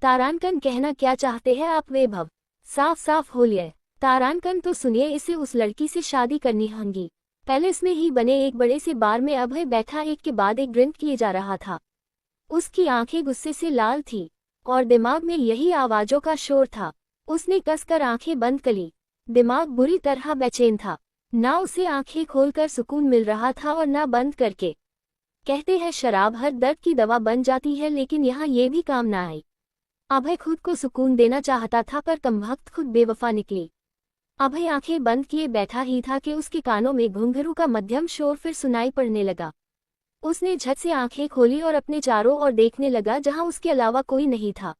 तारांकन, कहना क्या चाहते हैं आप वैभव? साफ साफ बोलिए। तारांकन, तो सुनिए, इसे उस लड़की से शादी करनी होगी। पैलेस में ही बने एक बड़े से बार में अभय बैठा एक के बाद एक ड्रिंक किए जा रहा था। उसकी आंखें गुस्से से लाल थी और दिमाग में यही आवाजों का शोर था। उसने कसकर आंखें बंद कर ली। दिमाग बुरी तरह बेचैन था, ना उसे आंखें खोलकर सुकून मिल रहा था और ना बंद करके। कहते हैं शराब हर दर्द की दवा बन जाती है, लेकिन यहाँ ये भी काम ना आई। अभय खुद को सुकून देना चाहता था पर कमबख्त खुद बेवफा निकली। अभय आंखें बंद किए बैठा ही था कि उसके कानों में घुंघरू का मध्यम शोर फिर सुनाई पड़ने लगा। उसने झट से आंखें खोली और अपने चारों ओर देखने लगा, जहां उसके अलावा कोई नहीं था।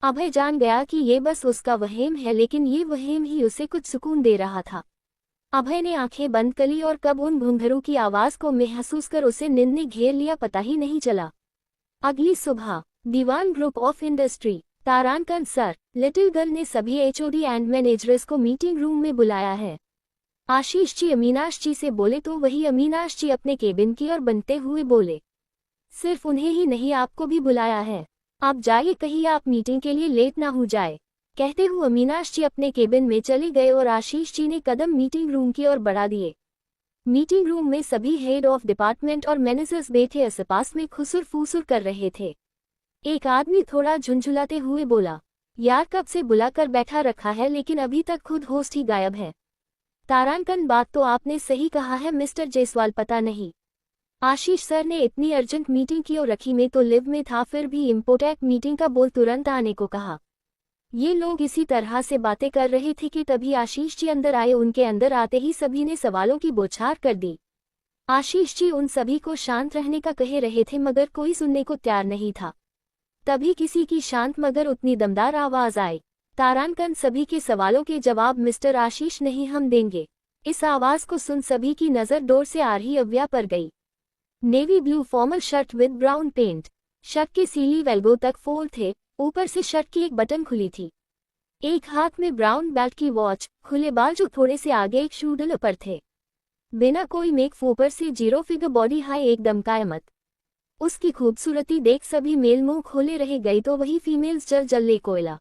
अभय जान गया कि ये बस उसका वहम है, लेकिन ये वहम ही उसे कुछ सुकून दे रहा था। अभय ने आंखें बंद कर ली और कब उन घुंघरू की आवाज को महसूस कर उसे नींद ने घेर लिया पता ही नहीं चला। अगली सुबह दीवान ग्रुप ऑफ इंडस्ट्री, तारांकन सर, लिटिल गर्ल ने सभी HOD एंड मैनेजर्स को मीटिंग रूम में बुलाया है। आशीष जी अमीनाश जी से बोले तो वही अमीनाश जी अपने केबिन की ओर बनते हुए बोले, सिर्फ उन्हें ही नहीं आपको भी बुलाया है, आप जाइए कहीं आप मीटिंग के लिए लेट ना हो जाए। कहते हुए अमीनाश जी अपने केबिन में चले गए और आशीष जी ने कदम मीटिंग रूम की ओर बढ़ा दिए। मीटिंग रूम में सभी हेड ऑफ डिपार्टमेंट और मैनेजर्स बैठे आसपास में खुसुर फुसुर कर रहे थे। एक आदमी थोड़ा झुंझुलाते हुए बोला, यार कब से बुलाकर बैठा रखा है, लेकिन अभी तक खुद होस्ट ही गायब है। तारांकन, बात तो आपने सही कहा है मिस्टर जायसवाल, पता नहीं आशीष सर ने इतनी अर्जेंट मीटिंग क्यों रखी, मैं तो लिव में था, फिर भी इम्पोर्टेंट मीटिंग का बोल तुरंत आने को कहा। ये लोग इसी तरह से बातें कर रहे थे कि तभी आशीष जी अंदर आए। उनके अंदर आते ही सभी ने सवालों की बौछार कर दी। आशीष जी उन सभी को शांत रहने का कह रहे थे, मगर कोई सुनने को तैयार नहीं था। तभी किसी की शांत मगर उतनी दमदार आवाज आई, तारांकन, सभी के सवालों के जवाब मिस्टर आशीष नहीं हम देंगे। इस आवाज को सुन सभी की नजर डोर से आ रही अव्या पर गई। Navy blue formal shirt with brown pant, shirt के सीली वेल्बो तक फोल्ड थे, ऊपर से शर्ट की एक बटन खुली थी। एक हाथ में ब्राउन बेल्ट की वॉच, खुले बाल जो थोड़े से आगे एक शूडल पर थे। बिना कोई मेक ऊपर से 0 फिगर बॉडी, हाई एकदम कायमत। उसकी खूबसूरती देख सभी मेल मुंह खोले रह गई तो वही फीमेल्स जल जल ले कोयला।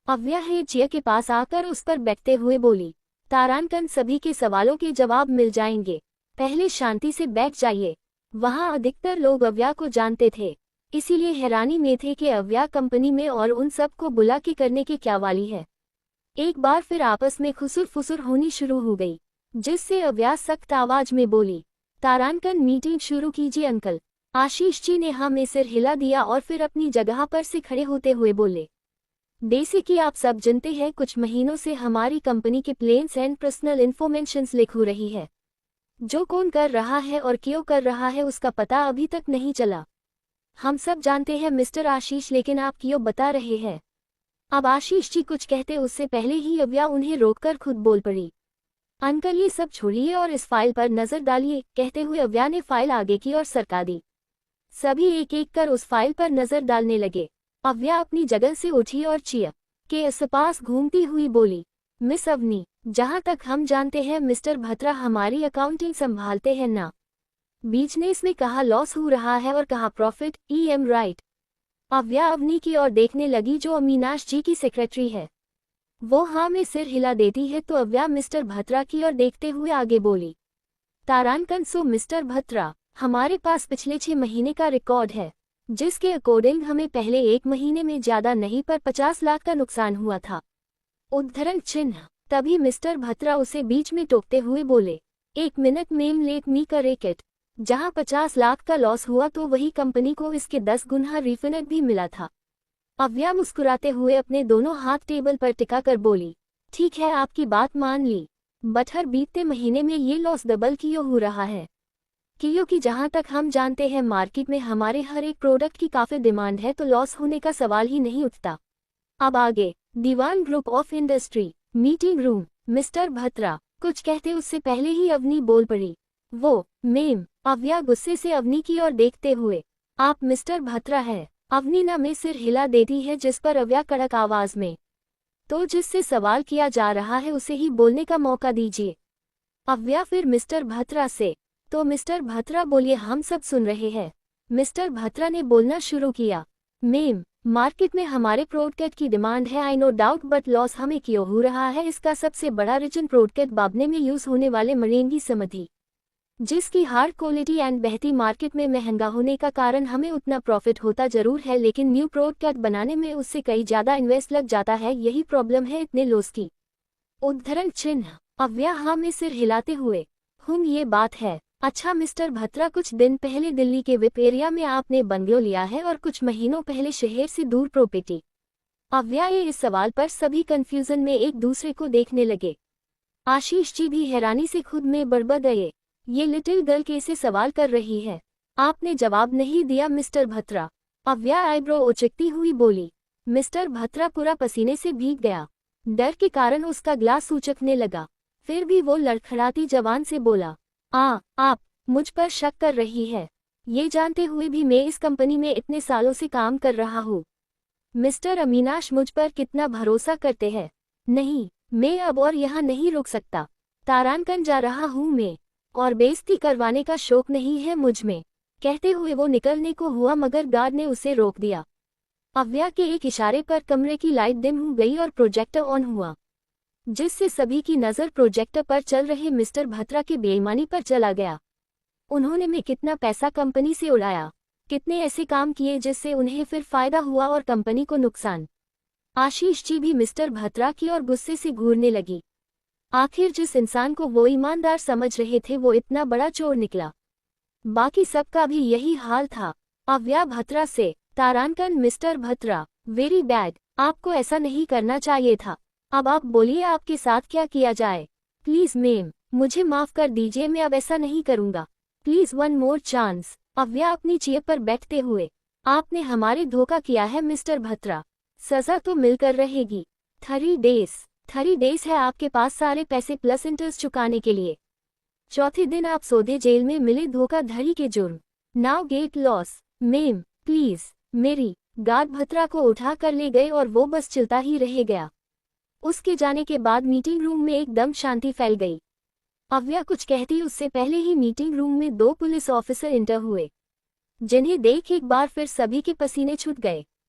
अव्या है चिया के पास आकर उस पर बैठते हुए बोली, तारांकन, सभी के सवालों के जवाब मिल जाएंगे, पहले शांति से बैठ जाइए। वहां अधिकतर लोग अव्या को जानते थे, इसीलिए हैरानी में थे कि अव्या कंपनी में और उन सब को बुला के करने के क्या वाली है। एक बार फिर आपस में खुसुर फुसुर होनी शुरू हो गई, जिससे अव्या सख्त आवाज में बोली, तारांकन मीटिंग शुरू कीजिए अंकल। आशीष जी ने हाँ में सिर हिला दिया और फिर अपनी जगह पर से खड़े होते हुए बोले, जैसे कि आप सब जानते हैं कुछ महीनों से हमारी कंपनी के plans and personal informations leak हो रही है। जो कौन कर रहा है और क्यों कर रहा है उसका पता अभी तक नहीं चला। हम सब जानते हैं मिस्टर आशीष, लेकिन आप क्यों बता रहे हैं? अब आशीष जी कुछ कहते उससे पहले ही अव्या उन्हें रोककर खुद बोल पड़ी, अंकल ये सब छोड़िए और इस फाइल पर नजर डालिए। कहते हुए अव्या ने फाइल आगे की ओर सरका दी। सभी एक एक कर उस फाइल पर नजर डालने लगे। अव्या अपनी जगह से उठी और चिया के आसपास घूमती हुई बोली, मिस अवनी, जहां तक हम जानते हैं मिस्टर भत्रा हमारी अकाउंटिंग संभालते हैं ना? बिजनेस में कहाँ लॉस हो रहा है और कहाँ profit? Am right? Avya Avani की ओर देखने लगी जो अमीनाश जी की सेक्रेटरी है। वो हाँ में सिर हिला देती है तो अव्या मिस्टर भत्रा की ओर देखते हुए आगे बोली, तारांकन सो मिस्टर भत्रा, हमारे पास पिछले 6 महीने का रिकॉर्ड है, जिसके अकॉर्डिंग हमें पहले 1 महीने में ज्यादा नहीं पर 50 लाख का नुकसान हुआ था। उद्धरण चिन्ह। तभी मिस्टर भत्रा उसे बीच में टोकते हुए बोले, 1 minute ma'am, let me correct it. जहां 50 लाख का लॉस हुआ तो वही कंपनी को इसके 10 गुना रिफंड भी मिला था। अव्या मुस्कुराते हुए अपने दोनों हाथ टेबल पर टिकाकर बोली, ठीक है आपकी बात मान ली, बट हर बीते महीने में ये लॉस डबल क्यों हो रहा है? क्योंकि जहां तक हम जानते हैं मार्केट में हमारे हर एक प्रोडक्ट की काफी डिमांड है, तो लॉस होने का सवाल ही नहीं उठता। अब आगे। Diwan group of industry meeting room. Mister Bhatra कुछ कहते उससे पहले ही अवनी बोल पड़ी, वो मेम। अव्या गुस्से से अवनी की ओर देखते हुए, आप मिस्टर भत्रा है? अवनी ना में सिर हिला देती है, जिस पर अव्या कड़क आवाज में, तो जिससे सवाल किया जा रहा है उसे ही बोलने का मौका दीजिए। अव्या फिर मिस्टर भत्रा से, तो मिस्टर भत्रा बोलिए, हम सब सुन रहे हैं। मिस्टर भत्रा ने बोलना शुरू किया, मेम, मार्केट में हमारे प्रोडक्ट की डिमांड है, I know doubt, but loss हमें क्यों हो रहा है इसका सबसे बड़ा रीजन प्रोडक्ट बाबने में यूज होने वाले मरीन समझी, जिसकी हार्ड क्वालिटी एंड बहती मार्केट में महंगा होने का कारण हमें उतना प्रॉफिट होता जरूर है, लेकिन न्यू प्रोडक्ट बनाने में उससे कई ज्यादा इन्वेस्ट लग जाता है, यही प्रॉब्लम है इतने लॉस की। उद्धरण चिन्ह। अव्या हाँ में सिर हिलाते हुए, ये बात है। अच्छा मिस्टर भत्रा, कुछ दिन पहले दिल्ली के विप एरिया में आपने बंगलो लिया है और कुछ महीनों पहले शहर से दूर प्रॉपर्टी। अव्या ये इस सवाल पर सभी कंफ्यूजन में एक दूसरे को देखने लगे। आशीष जी भी हैरानी से खुद में बड़बड़ गए, ये लिटिल गर्ल कैसे सवाल कर रही है? आपने जवाब नहीं दिया मिस्टर भत्रा। अव्या आईब्रो उचकती हुई बोली। मिस्टर भत्रा पूरा पसीने से भीग गया, डर के कारण उसका ग्लास उचकने लगा। फिर भी वो लड़खड़ाती जबान से बोला, आप मुझ पर शक कर रही है, ये जानते हुए भी मैं इस कंपनी में इतने सालों से काम कर रहा हूँ। मिस्टर अमीनाश मुझ पर कितना भरोसा करते हैं। नहीं, मैं अब और यहाँ नहीं रुक सकता, तारांकन जा रहा हूँ मैं, और बेइज्जती करवाने का शौक नहीं है मुझ में। कहते हुए वो निकलने को हुआ मगर गार्ड ने उसे रोक दिया। अव्या के एक इशारे पर कमरे की लाइट डिम हो गई और प्रोजेक्टर ऑन हुआ, जिससे सभी की नज़र प्रोजेक्टर पर चल रहे मिस्टर भत्रा के बेईमानी पर चला गया। उन्होंने में कितना पैसा कंपनी से उड़ाया, कितने ऐसे काम किए जिससे उन्हें फिर फायदा हुआ और कंपनी को नुकसान। आशीष जी भी मिस्टर भत्रा की ओर गुस्से से घूरने लगी। आखिर जिस इंसान को वो ईमानदार समझ रहे थे वो इतना बड़ा चोर निकला। बाकी सबका भी यही हाल था। अव्या भत्रा से, तारांकन मिस्टर भत्रा, वेरी बैड, आपको ऐसा नहीं करना चाहिए था। अब आप बोलिए आपके साथ क्या किया जाए? प्लीज मैम, मुझे माफ कर दीजिए, मैं अब ऐसा नहीं करूंगा, प्लीज वन मोर चांस। अव्या अपनी चेयर पर बैठते हुए, आपने हमारे धोखा किया है मिस्टर भत्रा, सजा तो मिलकर रहेगी। 3 डेज है आपके पास सारे पैसे प्लस इंटरेस्ट चुकाने के लिए। चौथे दिन आप सौदे जेल में मिले धोखाधड़ी के जुर्म। Now get loss. Ma'am please मेरी। गार्ड भत्रा को उठा कर ले गए और वो बस चिल्ता ही रह गया। उसके जाने के बाद मीटिंग रूम में एकदम शांति फैल गई। अव्या कुछ कहती उससे पहले ही मीटिंग रूम में 2 पुलिस ऑफिसर इंटर हुए, जिन्हें देख एक बार फिर सभी के पसीने छूट गए।